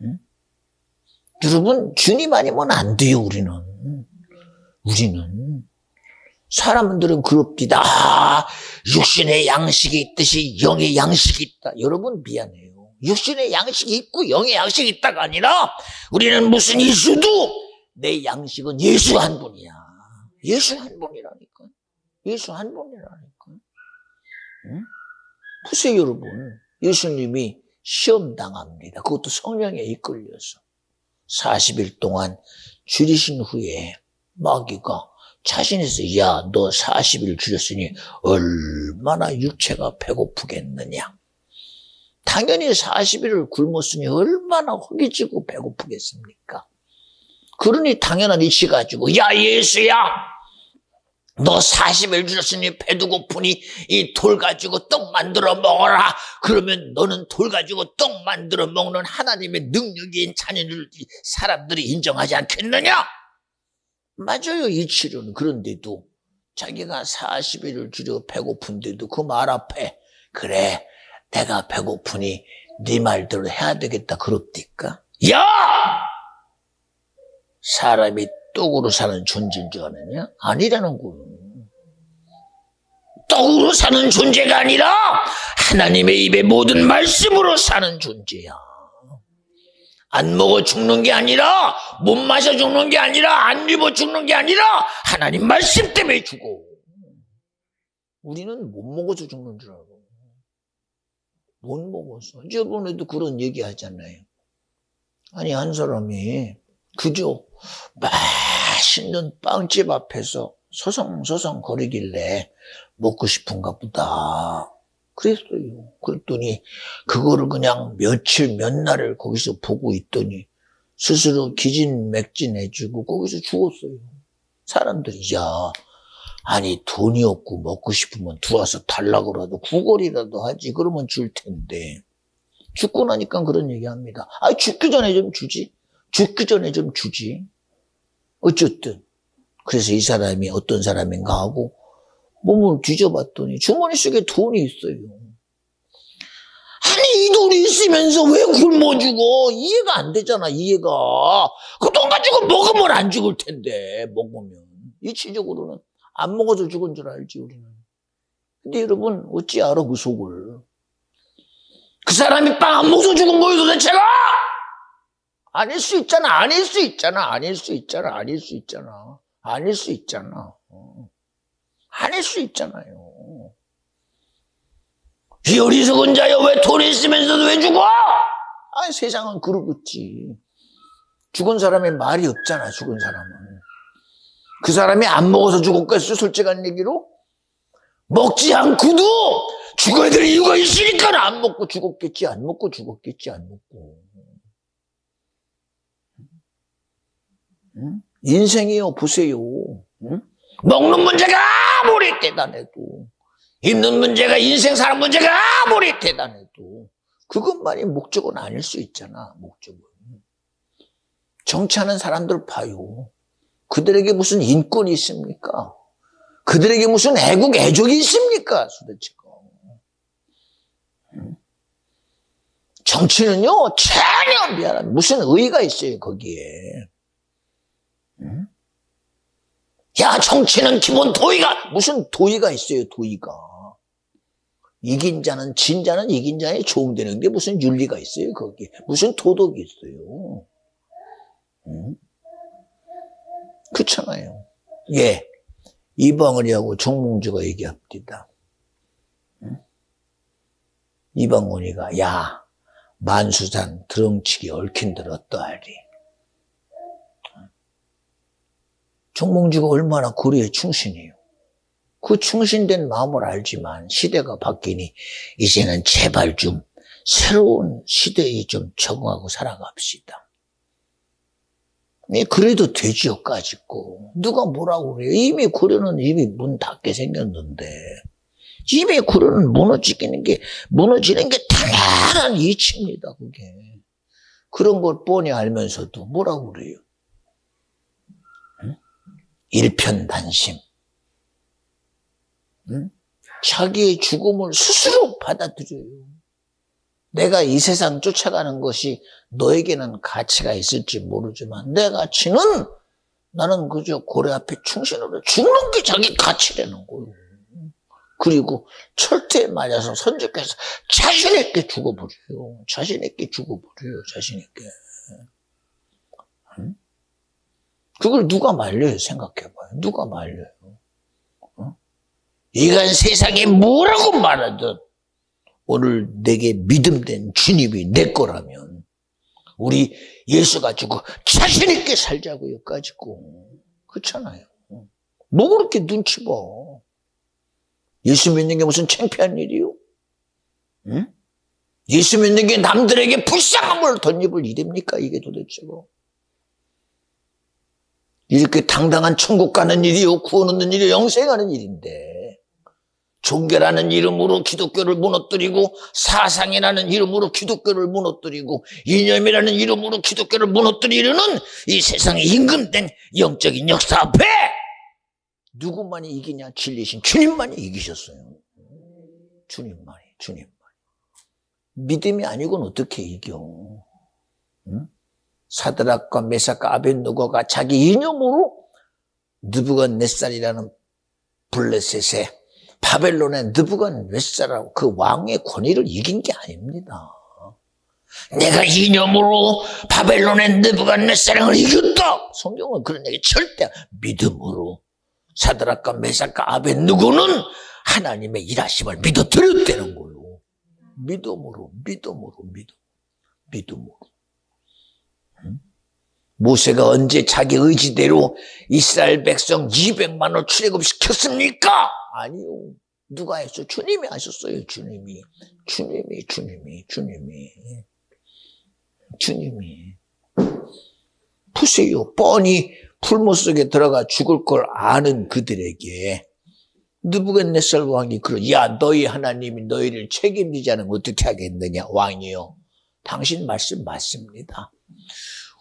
응? 여러분 주님 아니면 안 돼요. 우리는 사람들은 그럽디다. 육신의 양식이 있듯이 영의 양식이 있다. 여러분 미안해요. 육신의 양식이 있고 영의 양식이 있다가 아니라 우리는 무슨 예수도 내 양식은 예수 한 분이야. 예수 한 분이라니까. 예수 한 분이라니까. 응? 글쎄 여러분 예수님이 시험 당합니다. 그것도 성령에 이끌려서 40일 동안 줄이신 후에 마귀가 자신에서 야, 너 40일 줄였으니 얼마나 육체가 배고프겠느냐. 당연히 40일을 굶었으니 얼마나 허기지고 배고프겠습니까? 그러니 당연한 이치 가지고 야 예수야 너 40일 줄였으니 배도 고프니 이 돌 가지고 떡 만들어 먹어라. 그러면 너는 돌 가지고 떡 만들어 먹는 하나님의 능력인 자녀를 사람들이 인정하지 않겠느냐? 맞아요, 이치로는. 그런데도 자기가 40일을 줄여 배고픈데도 그 말 앞에 그래 내가 배고프니 네 말대로 해야 되겠다 그럽니까? 야! 사람이 떡으로 사는 존재인 줄 아느냐? 아니라는 거예요. 떡으로 사는 존재가 아니라 하나님의 입의 모든 말씀으로 사는 존재야. 안 먹어 죽는 게 아니라 못 마셔 죽는 게 아니라 안 입어 죽는 게 아니라 하나님 말씀 때문에 죽어. 우리는 못 먹어서 죽는 줄 알고 못 먹어서. 저번에도 그런 얘기 하잖아요. 아니 한 사람이 그저 맛있는 빵집 앞에서 서성서성 거리길래 먹고 싶은가 보다 그랬어요. 그랬더니 그거를 그냥 며칠 몇 날을 거기서 보고 있더니 스스로 기진맥진해지고 거기서 죽었어요. 사람들이 야 아니 돈이 없고 먹고 싶으면 들어와서 달라고라도 구걸이라도 하지 그러면 줄 텐데 죽고 나니까 그런 얘기합니다. 아 죽기 전에 좀 주지. 죽기 전에 좀 주지. 어쨌든 그래서 이 사람이 어떤 사람인가 하고 몸을 뒤져봤더니 주머니 속에 돈이 있어요. 아니 이 돈이 있으면서 왜 굶어 죽어? 이해가 안 되잖아. 이해가. 그 돈 가지고 먹으면 안 죽을 텐데 먹으면. 이치적으로는 안 먹어서 죽은 줄 알지 우리는. 근데 여러분 어찌 알아 그 속을. 그 사람이 빵 안 먹어서 죽은 거예요 도대체가. 아닐 수 있잖아. 아닐 수 있잖아. 아닐 수 있잖아. 아닐 수 있잖아. 아닐 수 있잖아. 아닐 수 있잖아요. 이 어리석은 자여 왜 돈이 있으면서도 왜 죽어? 아, 세상은 그러겠지. 죽은 사람의 말이 없잖아. 죽은 사람은. 그 사람이 안 먹어서 죽었겠어? 솔직한 얘기로? 먹지 않고도 죽어야 될 이유가 있으니까 안 먹고 죽었겠지. 안 먹고 죽었겠지. 안 먹고. 응? 인생이요 보세요. 응? 먹는 문제가 아무리 대단해도, 입는 문제가 인생 사는 문제가 아무리 대단해도 그것만이 목적은 아닐 수 있잖아. 목적은. 정치하는 사람들 봐요. 그들에게 무슨 인권이 있습니까? 그들에게 무슨 애국 애족이 있습니까? 도대체가. 정치는요 전혀 미안합니다. 무슨 의의가 있어요 거기에. 야, 정치는 기본 도의가, 무슨 도의가 있어요, 도의가. 이긴 자는, 진 자는 이긴 자에 조응되는 게 무슨 윤리가 있어요, 거기에. 무슨 도덕이 있어요. 그렇잖아요. 예. 이방원이하고 정몽주가 얘기합니다. 이방원이가, 야, 만수산 드렁치기 얽힌들 어떠하리. 정몽주가 얼마나 고려에 충신해요. 그 충신된 마음을 알지만 시대가 바뀌니 이제는 제발 좀 새로운 시대에 좀 적응하고 살아갑시다. 네, 그래도 되지요, 까짓고. 누가 뭐라고 그래요? 이미 고려는 이미 문 닫게 생겼는데, 이미 고려는 무너지는 게 당연한 이치입니다, 그게. 그런 걸 뻔히 알면서도 뭐라고 그래요? 일편단심. 자기의 죽음을 스스로 받아들여요. 내가 이 세상 쫓아가는 것이 너에게는 가치가 있을지 모르지만 내 가치는 나는 그저 고래 앞에 충신으로 죽는 게 자기 가치라는 거예요. 그리고 철퇴에 맞아서 선조께서 자신있게 죽어버려요. 자신있게 죽어버려요. 자신있게. 그걸 누가 말려요? 생각해봐요. 누가 말려요? 이간 세상에 뭐라고 말하든 오늘 내게 믿음된 주님이 내 거라면 우리 예수 가지고 자신 있게 살자고요. 가지고. 그렇잖아요. 뭐 그렇게 눈치 봐. 예수 믿는 게 무슨 창피한 일이요? 응? 예수 믿는 게 남들에게 불쌍함을 덧입을 일입니까? 이게 도대체가. 이렇게 당당한 천국 가는 일이요, 구원 얻는 일이요, 영생하는 일인데 종교라는 이름으로 기독교를 무너뜨리고 사상이라는 이름으로 기독교를 무너뜨리고 이념이라는 이름으로 기독교를 무너뜨리려는 이 세상의 임금된 영적인 역사 앞에 누구만이 이기냐? 진리신 주님만이 이기셨어요. 주님만이. 믿음이 아니고는 어떻게 이겨? 응? 사드락과 메삭과 아벳느고가 자기 이념으로 느부갓네살이라는 블레셋의 바벨론의 느부갓네살하고 그 왕의 권위를 이긴 게 아닙니다. 내가 이념으로 바벨론의 느부갓네살을 이겼다. 성경은 그런 얘기 절대 믿음으로 사드락과 메삭과 아벳느고는 하나님의 일하심을 믿어드렸다는 거예요. 믿음으로. 모세가 언제 자기 의지대로 이스라엘 백성 200만을 출애굽시켰습니까? 아니요. 누가 했어요? 주님이 하셨어요. 주님이. 보세요. 뻔히 풀무 속에 들어가 죽을 걸 아는 그들에게 느부갓네살 왕이 야, 너희 하나님이 너희를 책임지지 않으면 어떻게 하겠느냐? 왕이요. 당신 말씀 맞습니다.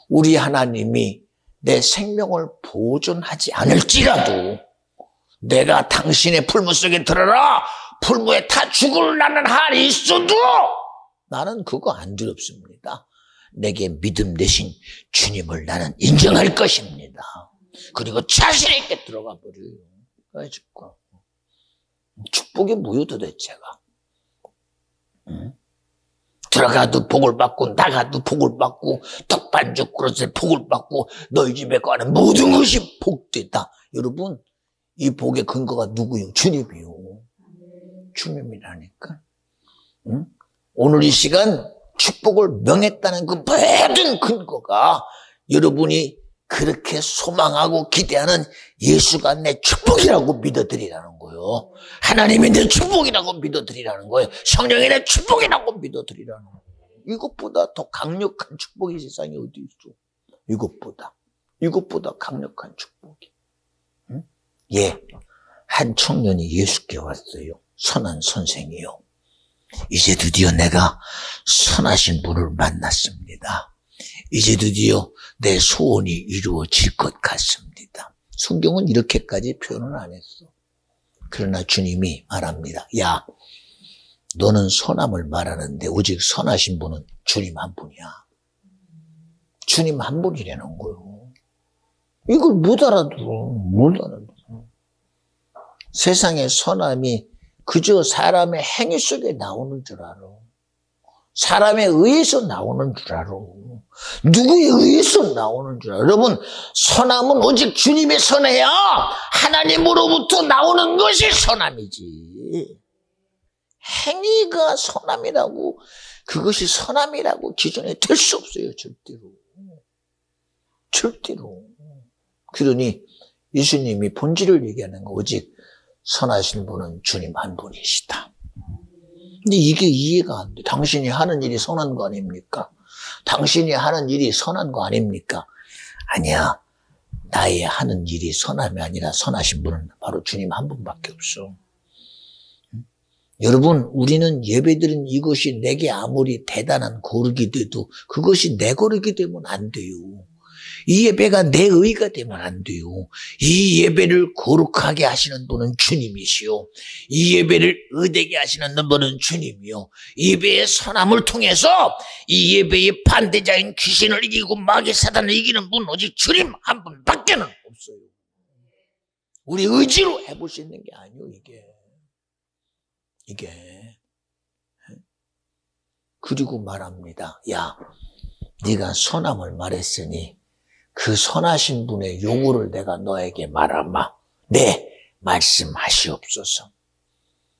우리 하나님이 내 생명을 보존하지 않을지라도 내가 당신의 풀무 속에 들어라 풀무에 다 죽으려는 한이 있어도 나는 그거 안 두렵습니다. 내게 믿음 대신 주님을 나는 인정할 것입니다. 그리고 자신 있게 들어가 버려요. 아직까 축복이 뭐요 도대체가? 응? 들어가도 복을 받고 나가도 복을 받고 떡반죽 그릇에 복을 받고 너희 집에 가는 모든 것이 복되다. 여러분, 이 복의 근거가 누구요? 주님이요. 주님이라니까. 응? 오늘 이 시간 축복을 명했다는 그 모든 근거가 여러분이 그렇게 소망하고 기대하는 예수가 내 축복이라고 믿어드리라는 거예요. 하나님이 내 축복이라고 믿어드리라는 거예요. 성령이 내 축복이라고 믿어드리라는 거예요. 이것보다 더 강력한 축복이 세상에 어디 있어? 이것보다 강력한 축복이. 응? 예, 한 청년이 예수께 왔어요. 선한 선생이요. 이제 드디어 내가 선하신 분을 만났습니다. 이제 드디어 내 소원이 이루어질 것 같습니다. 성경은 이렇게까지 표현을 안 했어. 그러나 주님이 말합니다. 야, 너는 선함을 말하는데 오직 선하신 분은 주님 한 분이야. 주님 한 분이라는 거요. 이걸 못 알아들어. 세상의 선함이 그저 사람의 행위 속에 나오는 줄 알아. 사람에 의해서 나오는 줄 알아. 누구에 의해서 나오는 줄 알아. 여러분, 선함은 오직 주님의 선해야 하나님으로부터 나오는 것이 선함이지. 행위가 선함이라고, 그것이 선함이라고 기준에 될 수 없어요. 절대로. 그러니 예수님이 본질을 얘기하는 거, 오직 선하신 분은 주님 한 분이시다. 근데 이게 이해가 안 돼. 당신이 하는 일이 선한 거 아닙니까? 당신이 하는 일이 선한 거 아닙니까? 아니야. 나의 하는 일이 선함이 아니라 선하신 분은 바로 주님 한 분밖에 없어. 여러분, 우리는 예배드린 이것이 내게 아무리 대단한 거룩이 돼도 그것이 내 거룩이 되면 안 돼요. 이 예배가 내 의가 되면 안 돼요. 이 예배를 거룩하게 하시는 분은 주님이시요. 이 예배를 의되게 하시는 분은 주님이요. 예배의 선함을 통해서 이 예배의 반대자인 귀신을 이기고 마귀 사단을 이기는 분은 오직 주님 한 분밖에는 없어요. 우리 의지로 해볼 수 있는 게 아니요, 이게. 그리고 말합니다. 야, 네가 선함을 말했으니 그 선하신 분의 요구를 내가 너에게 말하마. 네, 말씀하시옵소서.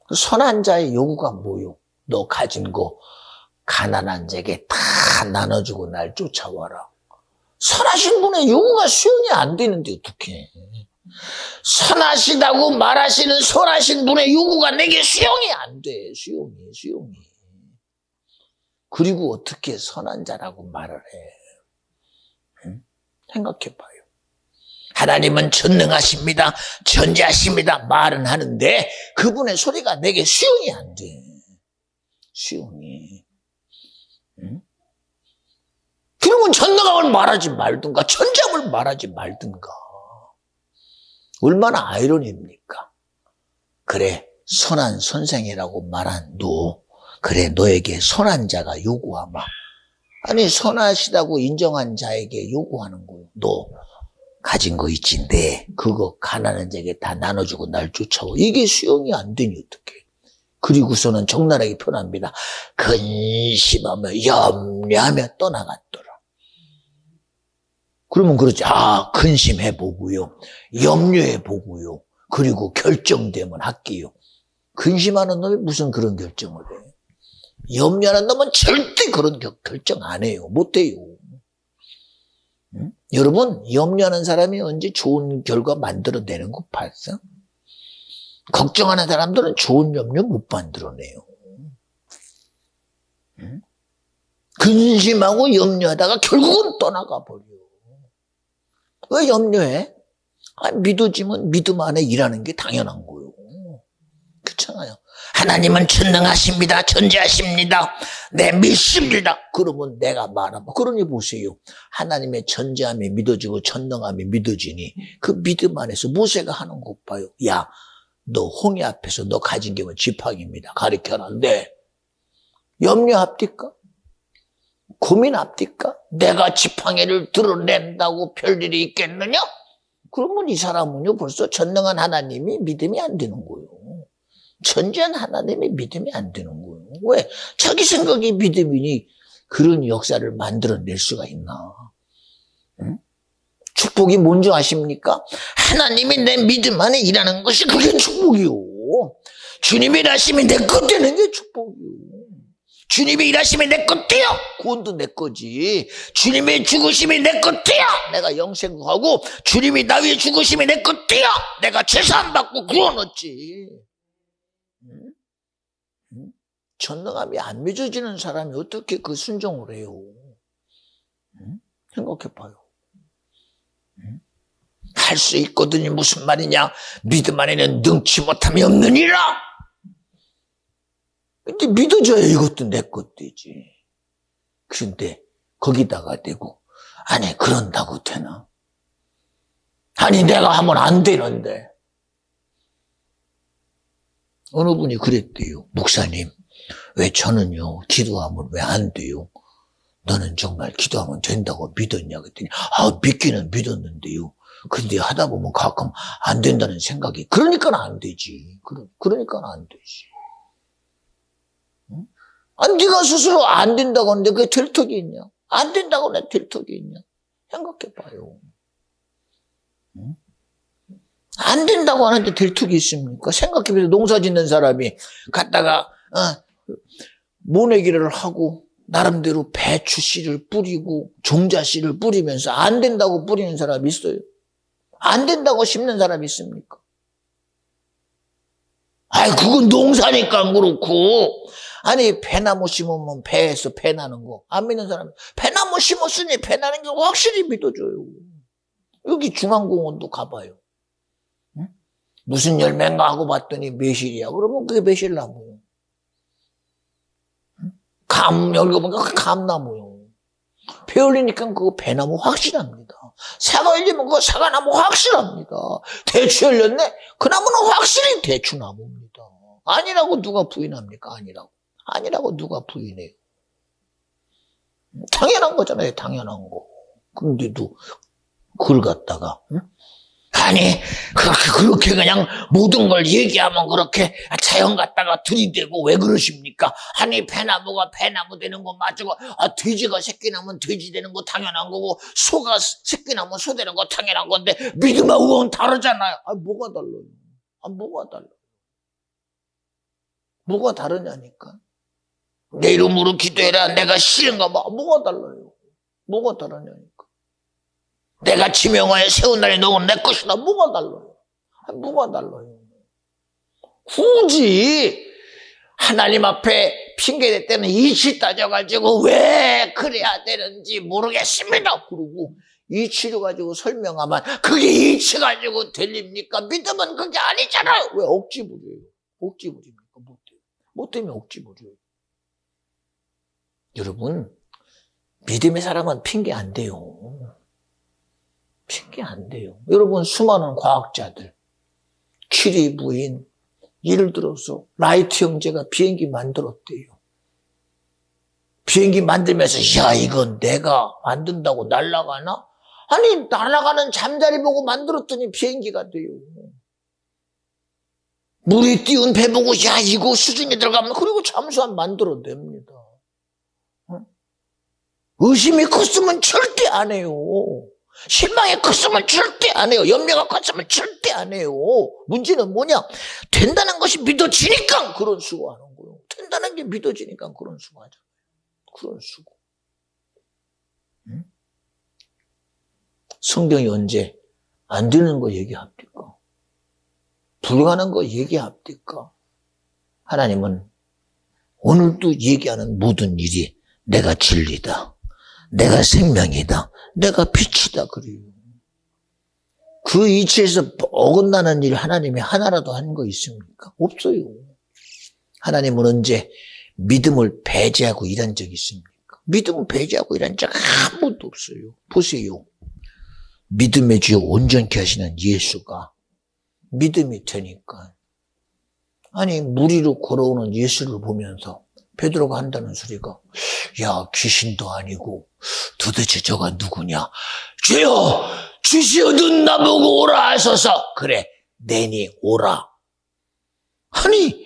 그 선한 자의 요구가 뭐요? 너 가진 거 가난한 자에게 다 나눠주고 날 쫓아와라. 선하신 분의 요구가 수용이 안 되는데 어떡해. 선하시다고 말하시는 선하신 분의 요구가 내게 수용이 안 돼. 수용이. 그리고 어떻게 선한 자라고 말을 해. 생각해봐요. 하나님은 전능하십니다. 전지하십니다. 말은 하는데 그분의 소리가 내게 수용이 안 돼. 그러면 전능함을 말하지 말든가 전지함을 말하지 말든가. 얼마나 아이러니입니까? 그래, 선한 선생이라고 말한 너, 그래, 너에게 선한 자가 요구하마. 아니, 선하시다고 인정한 자에게 요구하는 거예요. 너 가진 거 있지, 네, 그거 가난한 자에게 다 나눠주고 날 쫓아와. 이게 수용이 안 되니 어떡해. 그리고서는 적나라하게 표현합니다. 근심하며 염려하며 떠나갔더라. 그러면 그렇지. 아, 근심해보고요. 염려해보고요. 그리고 결정되면 할게요. 근심하는 놈이 무슨 그런 결정을 해. 염려하는 놈은 절대 그런 결정 안 해요. 못 해요. 응? 여러분, 염려하는 사람이 언제 좋은 결과 만들어내는 거 봤어? 걱정하는 사람들은 좋은 염려 못 만들어내요. 응? 근심하고 염려하다가 결국은 떠나가 버려. 왜 염려해? 아, 믿어지면 믿음 안에 일하는 게 당연한 거예요. 그렇잖아요. 하나님은 전능하십니다. 전지하십니다. 네, 믿습니다. 그러면 내가 말하면, 그러니 보세요. 하나님의 전지함이 믿어지고 전능함이 믿어지니 그 믿음 안에서 모세가 하는 것 봐요. 야, 너 홍해 앞에서 너 가진 게 뭐 지팡이입니다. 가르쳐라. 네. 염려합니까? 고민합니까? 내가 지팡이를 드러낸다고 별일이 있겠느냐? 그러면 이 사람은요, 벌써 전능한 하나님이 믿음이 안 되는 거예요. 전지한 하나님이 믿음이 안 되는 거예요. 왜? 자기 생각이 믿음이니 그런 역사를 만들어낼 수가 있나? 응? 축복이 뭔지 아십니까? 하나님이 내 믿음 안에 일하는 것이 그게 축복이요. 주님이 일하시면 내 것 되는 게 축복이요. 주님이 일하시면 내 것 돼요. 구원도 내 거지. 주님의 죽으심이 내 것 돼요. 내가 영생하고 주님이 나 위해 죽으심이 내 것 돼요. 내가 재산 받고 구원 얻지. 전능함이 안 맺어지는 사람이 어떻게 그 순종을 해요? 생각해봐요. 할 수 있거든요. 무슨 말이냐? 믿음 안에는 능치 못함이 없느니라. 근데 믿어줘야 이것도 내 것 되지. 그런데 거기다가 대고 아니 그런다고 되나? 아니 내가 하면 안 되는데. 어느 분이 그랬대요. 목사님, 왜 저는요 기도하면 왜 안 돼요? 너는 정말 기도하면 된다고 믿었냐? 그랬더니 믿기는 믿었는데요. 근데 하다 보면 가끔 안 된다는 생각이. 그러니까 안 되지. 그러니까 안 되지. 응? 네가 스스로 안 된다고 하는데 그게 될 턱이 있냐? 안 된다고 하는데 될 턱이 있냐? 생각해봐요. 응? 안 된다고 하는데 될 턱이 있습니까? 생각해보세요. 농사 짓는 사람이 갔다가 모내기를 하고 나름대로 배추 씨를 뿌리고 종자 씨를 뿌리면서 안 된다고 뿌리는 사람이 있어요? 안 된다고 심는 사람이 있습니까? 그건 농사니까 그렇고. 아니 배나무 심으면 배에서 배 나는 거 안 믿는 사람이 배나무 심었으니 배 나는 게 확실히 믿어줘요. 여기 중앙공원도 가봐요. 응? 무슨 열매인가 하고 봤더니 매실이야. 그러면 그게 매실나무예요. 감 열어보니까 그게 감나무예요. 배 올리니까 그거 배나무 확실합니다. 사과 열리면 그거 사과나무 확실합니다. 대추 열렸네? 그 나무는 확실히 대추나무입니다. 아니라고 누가 부인합니까? 아니라고 누가 부인해요? 당연한 거잖아요. 당연한 거. 그런데도 그걸 갖다가 아니 그렇게 그냥 모든 걸 얘기하면 그렇게 자연 갖다가 들이대고 왜 그러십니까? 아니 배나무가 배나무 되는 거 맞고 돼지가 새끼 나면 돼지 되는 거 당연한 거고 소가 새끼 나면 소 되는 거 당연한 건데 믿음하고는 다르잖아요. 뭐가 달라요? 뭐가 달라요? 뭐가 다르냐니까. 내 이름으로 기도해라. 내가 싫은가 봐. 뭐가 달라요? 뭐가 다르냐니까. 내가 지명하여 세운 날이 너는 내 것이다. 뭐가 달라요? 뭐가 달라요? 굳이 하나님 앞에 핑계댈 때는 이치 따져가지고 왜 그래야 되는지 모르겠습니다. 그러고 이치를 가지고 설명하면 그게 이치 가지고 들립니까? 믿음은 그게 아니잖아요. 왜 억지 부려요? 억지 부립니까? 뭐 때문에 억지 부려요? 여러분, 믿음의 사람은 핑계 안 돼요. 핑계 안 돼요. 여러분, 수많은 과학자들, 퀴리 부인, 예를 들어서 라이트 형제가 비행기 만들었대요. 비행기 만들면서 이건 내가 만든다고 날아가나? 아니 날아가는 잠자리 보고 만들었더니 비행기가 돼요. 물이 띄운 배 보고 이거 수중에 들어가면 그리고 잠수함 만들어냅니다. 의심이 컸으면 절대 안 해요. 실망이 컸으면 절대 안 해요. 염려가 컸으면 절대 안 해요. 문제는 뭐냐? 된다는 것이 믿어지니까 그런 수고하는 거예요. 된다는 게 믿어지니까 그런 수고하잖아요. 그런 수고. 응? 성경이 언제 안 되는 거 얘기합니까? 불가능한 거 얘기합니까? 하나님은 오늘도 얘기하는 모든 일이 내가 진리다. 내가 생명이다. 내가 빛이다. 그래요. 그 이치에서 어긋나는 일 하나님이 하나라도 한 거 있습니까? 없어요. 하나님은 언제 믿음을 배제하고 일한 적이 있습니까? 믿음을 배제하고 일한 적 한 번도 없어요. 보세요. 믿음의 주요 온전케 하시는 예수가 믿음이 되니까 아니 물 위로 걸어오는 예수를 보면서 베드로가 한다는 소리가 야 귀신도 아니고 도대체 저가 누구냐? 주여 주시어든 나보고 오라 하소서. 그래, 내니 오라. 아니,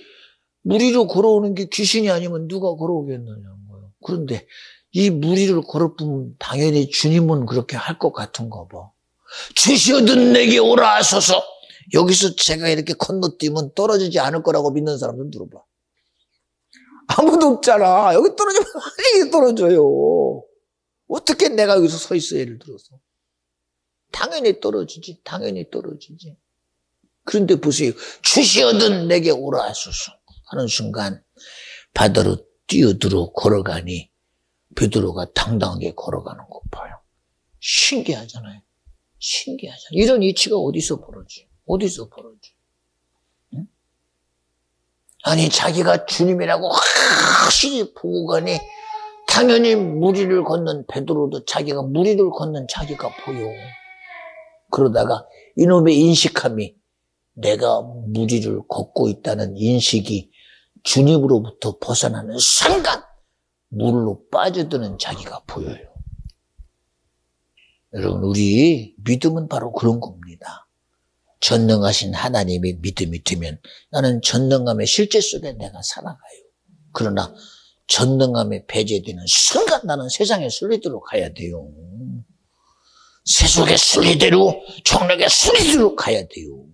무리로 걸어오는 게 귀신이 아니면 누가 걸어오겠느냐고요. 그런데 이 무리를 걸어보면 당연히 주님은 그렇게 할 것 같은가 봐. 주시어든 내게 오라 하소서. 여기서 제가 이렇게 건너뛰면 떨어지지 않을 거라고 믿는 사람들 들어봐. 아무도 없잖아. 여기 떨어지면 완전히 떨어져요. 어떻게 내가 여기서 서 있어, 예를 들어서. 당연히 떨어지지. 당연히 떨어지지. 그런데 보세요. 주시어든 내게 오라 하소서 하는 순간 바다로 뛰어들어 걸어가니 베드로가 당당하게 걸어가는 거 봐요. 신기하잖아요. 신기하잖아요. 이런 이치가 어디서 벌어지? 어디서 벌어지? 응? 아니, 자기가 주님이라고 확실히 보고 가니 당연히 무리를 걷는 베드로도 자기가 무리를 걷는 자기가 보여. 그러다가 이놈의 인식함이 내가 무리를 걷고 있다는 인식이 주님으로부터 벗어나는 순간 물로 빠져드는 자기가 보여요. 여러분, 우리 믿음은 바로 그런 겁니다. 전능하신 하나님의 믿음이 되면 나는 전능함의 실제 속에 내가 살아가요. 그러나 전능함에 배제되는 순간 나는 세상의 순리대로 가야 돼요. 세속의 순리대로, 종력의 순리대로 가야 돼요.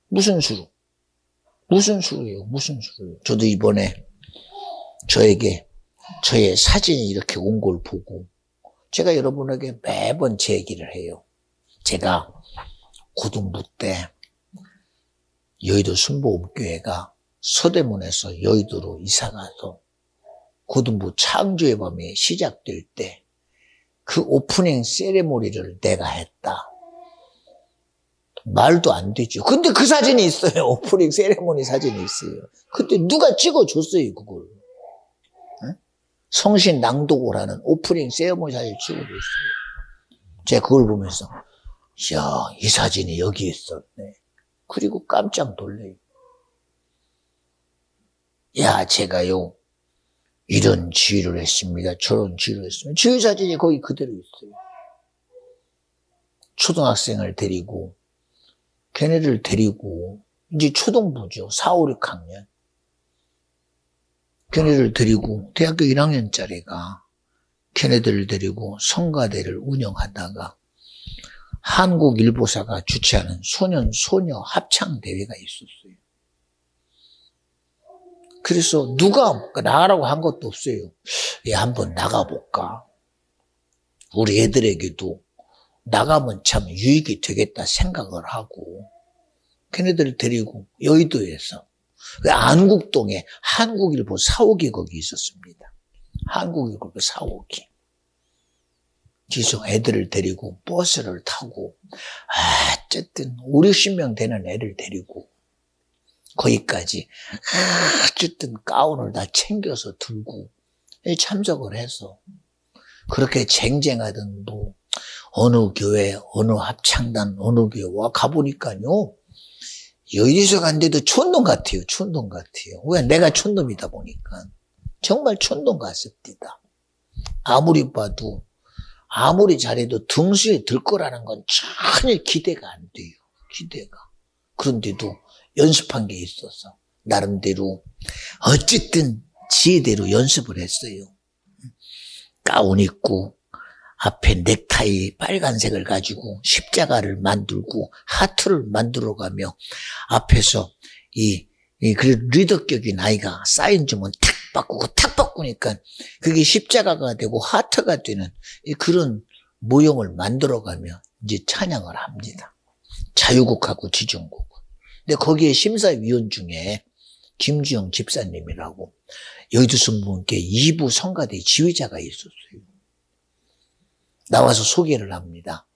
무슨 수로? 무슨 수로예요? 무슨 수로예요? 저도 이번에 저에게 저의 사진이 이렇게 온 걸 보고 제가 여러분에게 매번 제 얘기를 해요. 제가 고등부 때 여의도 순복음교회가 서대문에서 여의도로 이사가서 고등부 창조의 밤이 시작될 때 그 오프닝 세레모니를 내가 했다. 말도 안 되죠. 근데 그 사진이 있어요. 오프닝 세레모니 사진이 있어요. 그때 누가 찍어줬어요, 그걸. 응? 성신 낭독을 하는 오프닝 세레모니 사진을 찍어줬어요. 제가 그걸 보면서 이야, 이 사진이 여기 있었네. 그리고 깜짝 놀래요. 야, 제가요 이런 지휘를 했습니다. 저런 지휘를 했습니다. 지휘 사진이 거기 그대로 있어요. 초등학생을 데리고 걔네를 데리고 이제 초등부죠. 4, 5, 6학년. 걔네를 데리고 대학교 1학년짜리가 걔네들을 데리고 성가대를 운영하다가 한국일보사가 주최하는 소년 소녀 합창대회가 있었어요. 그래서 누가 나가라고 한 것도 없어요. 한번 나가볼까. 우리 애들에게도 나가면 참 유익이 되겠다 생각을 하고 걔네들을 데리고 여의도에서 안국동에 한국일보 사옥이 거기 있었습니다. 한국일보 사옥이. 그래서 애들을 데리고 버스를 타고 어쨌든 5, 60명 되는 애를 데리고 거기까지 어쨌든 가운을 다 챙겨서 들고 참석을 해서 그렇게 쟁쟁하던 뭐 어느 교회, 어느 합창단, 어느 교회 와 가보니까요 여의도에서 간데도 촌놈 같아요. 촌놈 같아요. 왜? 내가 촌놈이다 보니까 정말 촌놈 같습니다. 아무리 봐도 아무리 잘해도 등수에 들 거라는 건 전혀 기대가 안 돼요. 기대가. 그런데도 연습한 게 있어서 나름대로 어쨌든 지혜대로 연습을 했어요. 가운 입고 앞에 넥타이 빨간색을 가지고 십자가를 만들고 하트를 만들어가며 앞에서 그래도 리더격인 아이가 사인 주면 탁 바꾸니까 그게 십자가가 되고 하트가 되는 그런 모형을 만들어가며 이제 찬양을 합니다. 자유곡하고 지정곡. 근데 거기에 심사위원 중에 김주영 집사님이라고 여의도 순복음교회 2부 성가대 지휘자가 있었어요. 나와서 소개를 합니다.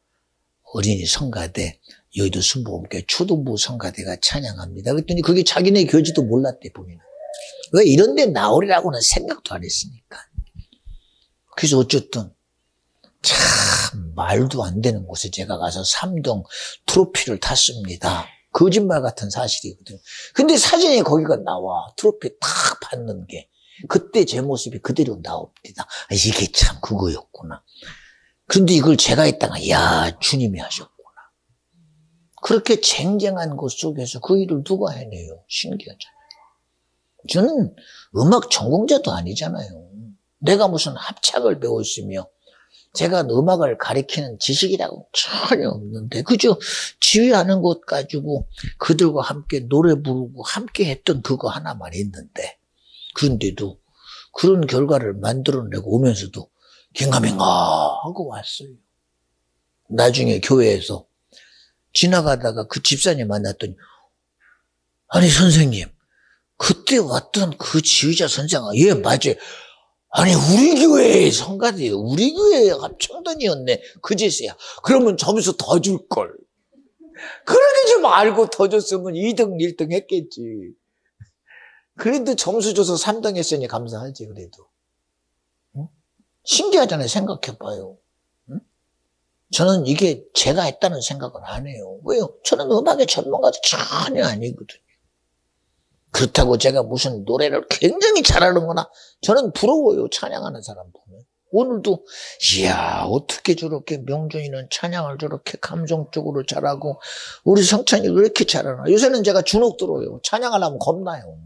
어린이 성가대, 여의도 순복음교회 초등부 성가대가 찬양합니다. 그랬더니 그게 자기네 교지도 몰랐대, 보면. 왜 이런 데 나오리라고는 생각도 안 했으니까. 그래서 어쨌든 참 말도 안 되는 곳에 제가 가서 3등 트로피를 탔습니다. 거짓말 같은 사실이거든요. 근데 사진에 거기가 나와. 트로피 탁 받는 게. 그때 제 모습이 그대로 나옵니다. 이게 참 그거였구나. 그런데 이걸 제가 했다가 야 주님이 하셨구나. 그렇게 쟁쟁한 곳 속에서 그 일을 누가 해내요? 신기하잖아요. 저는 음악 전공자도 아니잖아요. 내가 무슨 합창을 배웠으며 제가 음악을 가리키는 지식이라고 전혀 없는데 그저 지휘하는 것 가지고 그들과 함께 노래 부르고 함께 했던 그거 하나만 있는데 그런데도 그런 결과를 만들어내고 오면서도 긴가민가 하고 왔어요. 나중에 교회에서 지나가다가 그 집사님 만났더니 아니 선생님 그때 왔던 그 지휘자 선생아 예 맞아요. 아니 우리 교회의 성가대요. 우리 교회의 합창단이었네. 그제서야. 그러면 점수 더 줄걸. 그렇게 좀 알고 더 줬으면 2등 1등 했겠지. 그래도 점수 줘서 3등 했으니 감사하지 그래도. 응? 신기하잖아요. 생각해봐요. 응? 저는 이게 제가 했다는 생각은 안 해요. 왜요? 저는 음악의 전문가도 전혀 아니거든요. 그렇다고 제가 무슨 노래를 굉장히 잘하는 거나 저는 부러워요. 찬양하는 사람 보면. 오늘도 이야 어떻게 저렇게 명준이는 찬양을 저렇게 감성적으로 잘하고 우리 성찬이 왜 이렇게 잘하나. 요새는 제가 주눅 들어요. 찬양하려면 겁나요.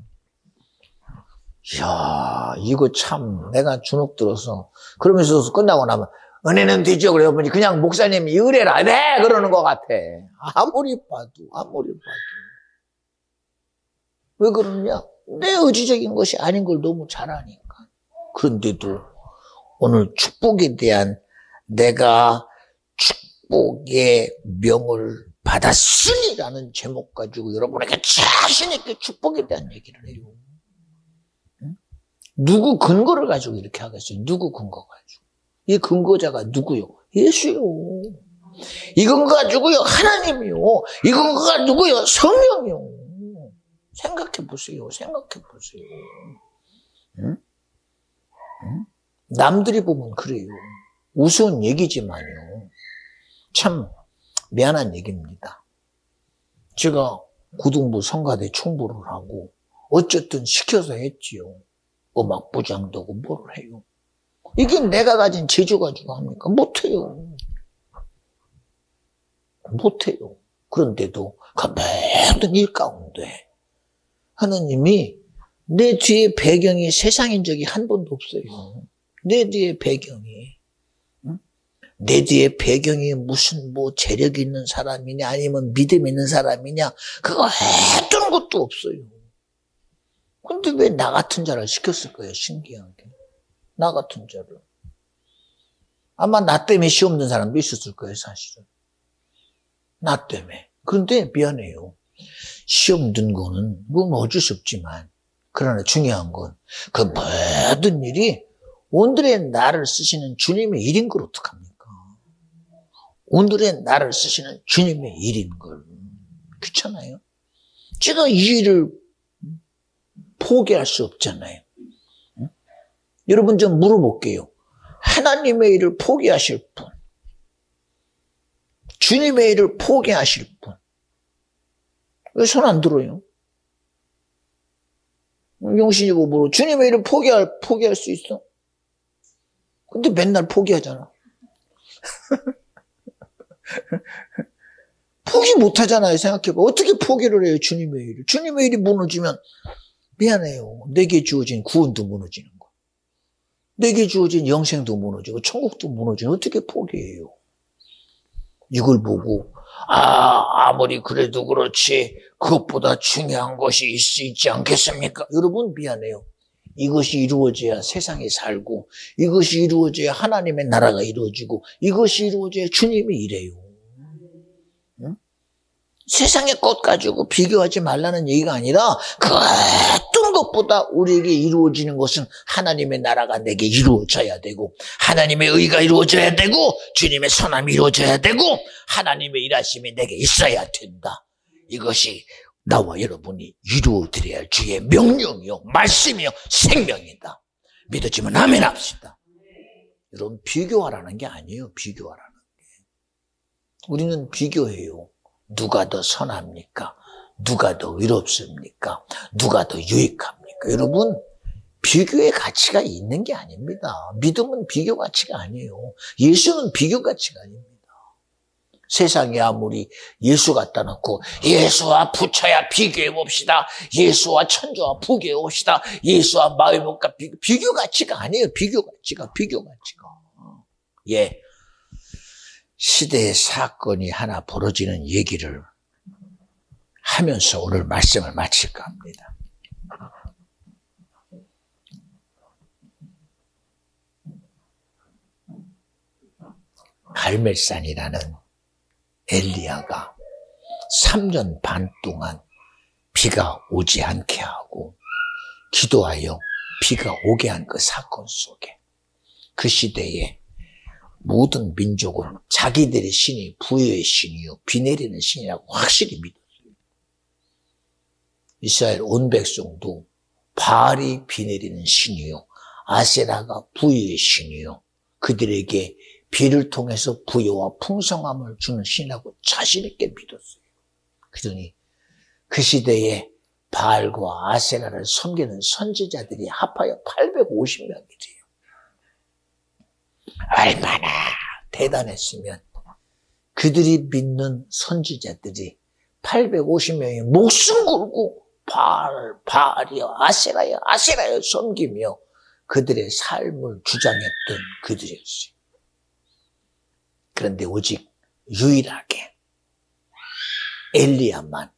이야 이거 참 내가 주눅 들어서 그러면서 끝나고 나면 은혜는 되죠. 그러더니 그냥 목사님이 의뢰라 네 그러는 것 같아. 아무리 봐도 왜 그러냐? 내 의지적인 것이 아닌 걸 너무 잘 아니까. 그런데도 오늘 축복에 대한 내가 축복의 명을 받았으니라는 제목 가지고 여러분에게 자신 있게 축복에 대한 얘기를 해요. 응? 누구 근거를 가지고 이렇게 하겠어요? 누구 근거 가지고? 이 근거자가 누구요? 예수요. 이 근거 가지고요 하나님이요. 이 근거가 누구요? 성령이요. 생각해 보세요. 응? 응? 남들이 보면 그래요. 우스운 얘기지만요. 참 미안한 얘기입니다. 제가 고등부 성가대 총부를 하고 어쨌든 시켜서 했지요. 음악부장도 하고 뭐를 해요. 이게 내가 가진 재주 가지고 합니까? 못해요. 그런데도 그 모든 일 가운데 하나님이 내 뒤에 배경이 세상인 적이 한 번도 없어요. 내 뒤에 배경이. 응? 내 뒤에 배경이 무슨 뭐 재력이 있는 사람이냐 아니면 믿음 있는 사람이냐 그거 어떤 것도 없어요. 근데 왜 나 같은 자를 시켰을 거예요? 신기하게. 나 같은 자를. 아마 나 때문에 시험 든 사람도 있었을 거예요. 사실은. 나 때문에. 그런데 미안해요. 시험 든 거는 그건 어쩔 수 없지만 그러나 중요한 건 그 모든 일이 오늘의 나를 쓰시는 주님의 일인 걸 어떡합니까? 오늘의 나를 쓰시는 주님의 일인 걸. 그렇잖아요. 제가 이 일을 포기할 수 없잖아요. 응? 여러분 좀 물어볼게요. 하나님의 일을 포기하실 분, 주님의 일을 포기하실 분, 왜 손 안 들어요? 용신이 보고 주님의 일을 포기할 수 있어? 근데 맨날 포기하잖아. 포기 못 하잖아요. 생각해봐. 어떻게 포기를 해요? 주님의 일을. 주님의 일이 무너지면 미안해요. 내게 주어진 구원도 무너지는 거. 내게 주어진 영생도 무너지고 천국도 무너지면 어떻게 포기해요? 이걸 보고 아무리 그래도 그렇지 그것보다 중요한 것이 있지 않겠습니까? 여러분 미안해요. 이것이 이루어져야 세상이 살고 이것이 이루어져야 하나님의 나라가 이루어지고 이것이 이루어져야 주님이 일해요. 응? 세상의 것 가지고 비교하지 말라는 얘기가 아니라 그 어떤 것보다 우리에게 이루어지는 것은 하나님의 나라가 내게 이루어져야 되고 하나님의 의가 이루어져야 되고 주님의 선함이 이루어져야 되고 하나님의 일하심이 내게 있어야 된다. 이것이 나와 여러분이 이루어드려야 할 주의 명령이요 말씀이요 생명이다. 믿어지면 아멘 합시다. 여러분 비교하라는 게 아니에요. 비교하라는 게. 우리는 비교해요. 누가 더 선합니까? 누가 더 의롭습니까? 누가 더 유익합니까? 여러분 비교의 가치가 있는 게 아닙니다. 믿음은 비교 가치가 아니에요. 예수는 비교 가치가 아닙니다. 세상에 아무리 예수 갖다 놓고 예수와 부처야 비교해 봅시다. 예수와 천주와 비교해 봅시다. 예수와 마음과 비교 가치가 아니에요. 비교 가치가. 예. 시대의 사건이 하나 벌어지는 얘기를 하면서 오늘 말씀을 마칠까 합니다. 갈멜산이라는 엘리야가 3년 반 동안 비가 오지 않게 하고 기도하여 비가 오게 한 그 사건 속에 그 시대에 모든 민족은 자기들의 신이 부여의 신이요 비 내리는 신이라고 확실히 믿었어요. 이스라엘 온 백성도 바알이 비 내리는 신이요 아세라가 부여의 신이요 그들에게 비를 통해서 부여와 풍성함을 주는 신이라고 자신 있게 믿었어요. 그러니 그 시대에 바알과 아세라를 섬기는 선지자들이 합하여 850명이래요. 얼마나 대단했으면 그들이 믿는 선지자들이 850명이 목숨 걸고 바알이여 아세라여 섬기며 그들의 삶을 주장했던 그들이었어요. 그런데 오직 유일하게 엘리야만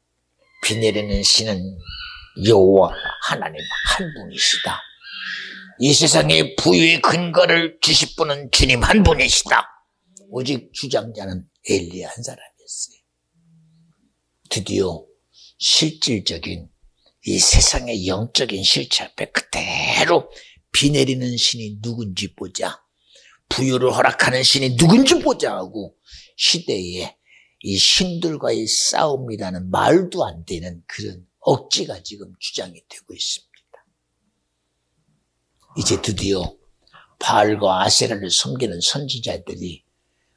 비 내리는 신은 여호와 하나님 한 분이시다. 이 세상에 부유의 근거를 주실 분은 주님 한 분이시다. 오직 주장자는 엘리야 한 사람이었어요. 드디어 실질적인 이 세상의 영적인 실체 앞에 그대로 비 내리는 신이 누군지 보자. 부유를 허락하는 신이 누군지 보자 하고 시대에 이 신들과의 싸움이라는 말도 안 되는 그런 억지가 지금 주장이 되고 있습니다. 이제 드디어 바알과 아세라를 섬기는 선지자들이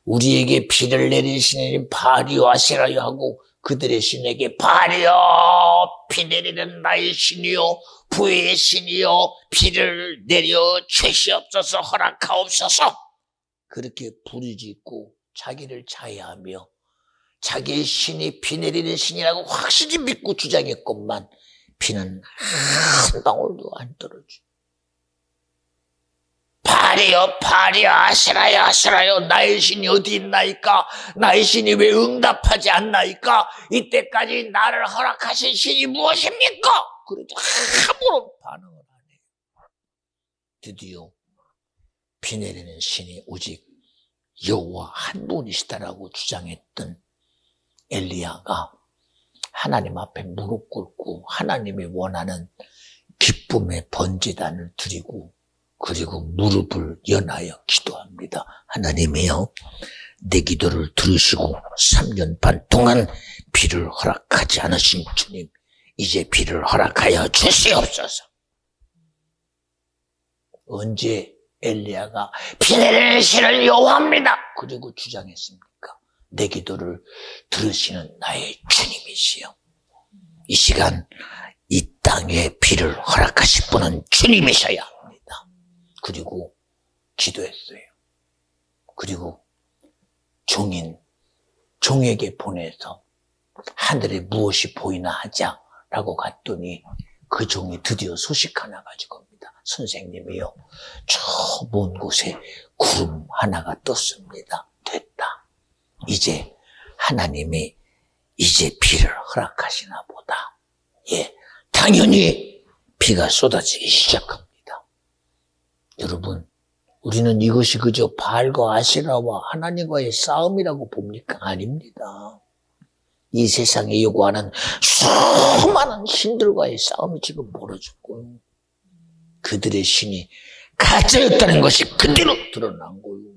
우리에게 비를 내리시는 바알이요 아세라요 하고 그들의 신에게 바알이요 비 내리는 나의 신이요 부의 신이요 비를 내려 주시옵소서 허락하옵소서 그렇게 부르짖고 자기를 자해하며 자기의 신이 비 내리는 신이라고 확실히 믿고 주장했건만 비는 한 방울도 안 떨어져. 바알이여 아세라여 나의 신이 어디 있나이까 나의 신이 왜 응답하지 않나이까 이때까지 나를 허락하신 신이 무엇입니까? 그래도 아무런 반응을 안 해요. 드디어 비 내리는 신이 오직 여호와 한 분이시다라고 주장했던 엘리야가 하나님 앞에 무릎 꿇고 하나님이 원하는 기쁨의 번제단을 드리고 그리고 무릎을 연하여 기도합니다. 하나님이여 내 기도를 들으시고 3년 반 동안 비를 허락하지 않으신 주님 이제 비를 허락하여 주시옵소서. 언제 엘리야가 비 내리는 신을 여호와입니다 그리고 주장했습니까? 내 기도를 들으시는 나의 주님이시여 이 시간 이 땅에 비를 허락하실 분은 주님이셔야 합니다. 그리고 기도했어요. 그리고 종에게 보내서 하늘에 무엇이 보이나 하자라고 갔더니 그 종이 드디어 소식 하나 가지고 옵니다. 선생님이요 저 먼 곳에 구름 하나가 떴습니다. 됐다. 이제 하나님이 이제 비를 허락하시나 보다. 예, 당연히 비가 쏟아지기 시작합니다. 여러분, 우리는 이것이 그저 바알과 아세라와 하나님과의 싸움이라고 봅니까? 아닙니다. 이 세상에 요구하는 수많은 신들과의 싸움이 지금 벌어졌고요. 그들의 신이 가짜였다는 것이 그대로 드러난 거예요.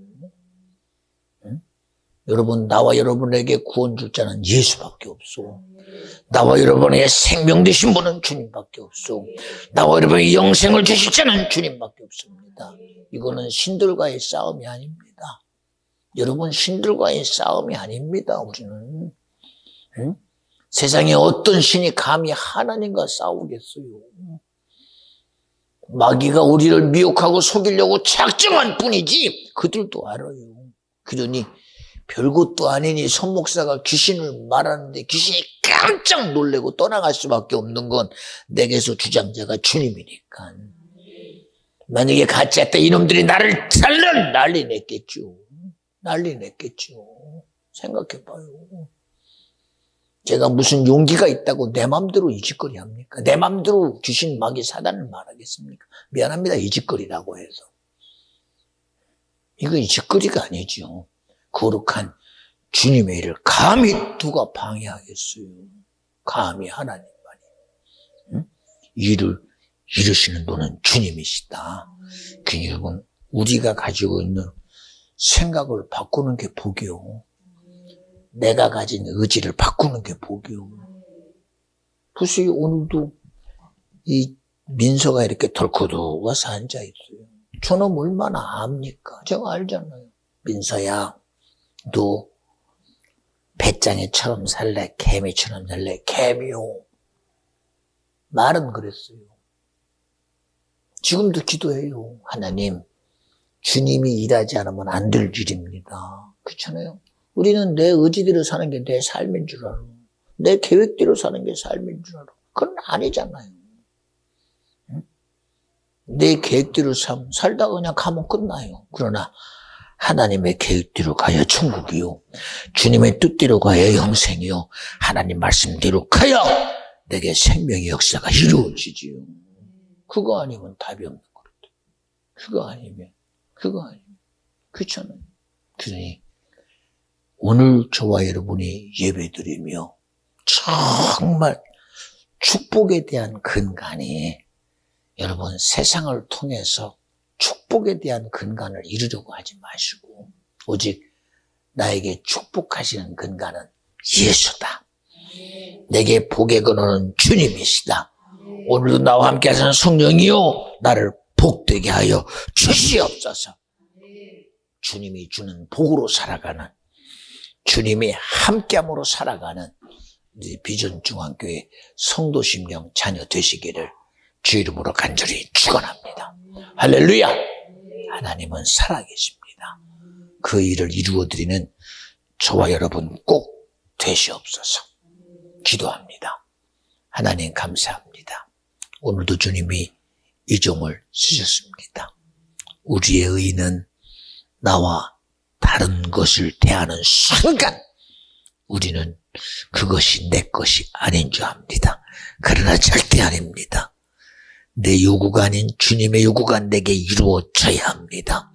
여러분, 나와 여러분에게 구원 줄 자는 예수밖에 없어. 나와 여러분에게 생명 되신 분은 주님밖에 없어. 나와 여러분에게 영생을 주실 자는 주님밖에 없습니다. 이거는 신들과의 싸움이 아닙니다. 여러분, 신들과의 싸움이 아닙니다. 우리는 세상에 어떤 신이 감히 하나님과 싸우겠어요? 마귀가 우리를 미혹하고 속이려고 작정한 뿐이지 그들도 알아요. 그러니 별것도 아니니 선 목사가 귀신을 말하는데 귀신이 깜짝 놀래고 떠나갈 수밖에 없는 건 내게서 주장자가 주님이니까. 만약에 가짜였다 이놈들이 나를 살려 난리 냈겠죠. 난리 냈겠죠. 생각해봐요. 제가 무슨 용기가 있다고 내 맘대로 이 짓거리 합니까? 내 맘대로 귀신 마귀 사단을 말하겠습니까? 미안합니다. 이 짓거리라고 해서. 이거 이 짓거리가 아니죠. 거룩한 주님의 일을 감히 누가 방해하겠어요? 감히 하나님만이. 응? 일을 이루시는 분은 주님이시다. 그 여러분, 우리가 가지고 있는 생각을 바꾸는 게 복이요. 내가 가진 의지를 바꾸는 게 복이요. 보세요, 오늘도 이 민서가 이렇게 덜커도 와서 앉아있어요. 저놈 얼마나 압니까? 제가 알잖아요. 민서야, 너 배짱이처럼 살래? 개미처럼 살래? 개미요. 말은 그랬어요. 지금도 기도해요. 하나님, 주님이 일하지 않으면 안 될 일입니다. 그렇잖아요. 우리는 내 의지대로 사는 게 내 삶인 줄 알아. 내 계획대로 사는 게 삶인 줄 알아. 그건 아니잖아요. 응? 내 계획대로 살다가 그냥 가면 끝나요. 그러나 하나님의 계획대로 가야 천국이요. 주님의 뜻대로 가야 영생이요. 하나님 말씀대로 가야 내게 생명의 역사가 이루어지지요. 그거 아니면 답이 없는 거거든. 그거 아니면. 그렇잖아요. 그러니 오늘 저와 여러분이 예배드리며 정말 축복에 대한 근간이 여러분 세상을 통해서 축복에 대한 근간을 이루려고 하지 마시고 오직 나에게 축복하시는 근간은 예수다. 내게 복의 근원은 주님이시다. 오늘도 나와 함께 하시는 성령이요 나를 복되게 하여 주시옵소서. 주님이 주는 복으로 살아가는 주님이 함께함으로 살아가는 비전중앙교회 성도심령 자녀 되시기를 주 이름으로 간절히 축원합니다. 할렐루야. 하나님은 살아계십니다. 그 일을 이루어드리는 저와 여러분 꼭 되시옵소서. 기도합니다. 하나님 감사합니다. 오늘도 주님이 이 종을 쓰셨습니다. 우리의 의는 나와 다른 것을 대하는 순간 우리는 그것이 내 것이 아닌 줄 압니다. 그러나 절대 아닙니다. 내 요구가 아닌 주님의 요구가 내게 이루어져야 합니다.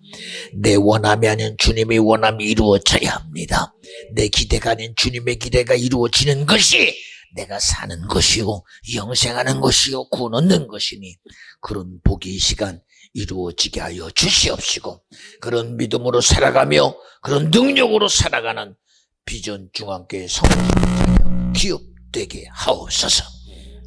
내 원함이 아닌 주님의 원함이 이루어져야 합니다. 내 기대가 아닌 주님의 기대가 이루어지는 것이 내가 사는 것이요 영생하는 것이요 구원 얻는 것이니 그런 복이 이 시간 이루어지게 하여 주시옵시고 그런 믿음으로 살아가며 그런 능력으로 살아가는 비전중앙교회 성도들 기업되게 하옵소서.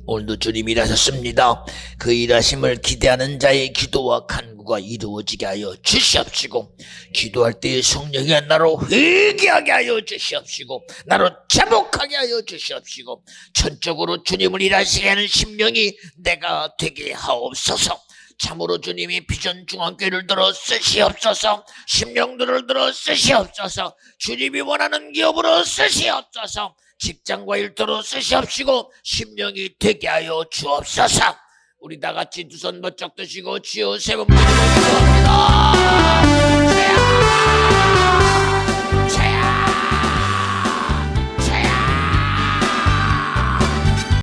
오늘도 주님 일하셨습니다. 그 일하심을 기대하는 자의 기도와 간구가 이루어지게 하여 주시옵시고 기도할 때의 성령이 나로 회개하게 하여 주시옵시고 나로 자복하게 하여 주시옵시고 전적으로 주님을 일하시게 하는 심령이 내가 되게 하옵소서. 참으로 주님이 비전중앙교회를 들어 쓰시옵소서. 심령들을 들어 쓰시옵소서. 주님이 원하는 기업으로 쓰시옵소서. 직장과 일터로 쓰시옵시고 심령이 되게 하여 주옵소서. 우리 다같이 두 손 번쩍 드시고 주여 세 번 부르짖습니다.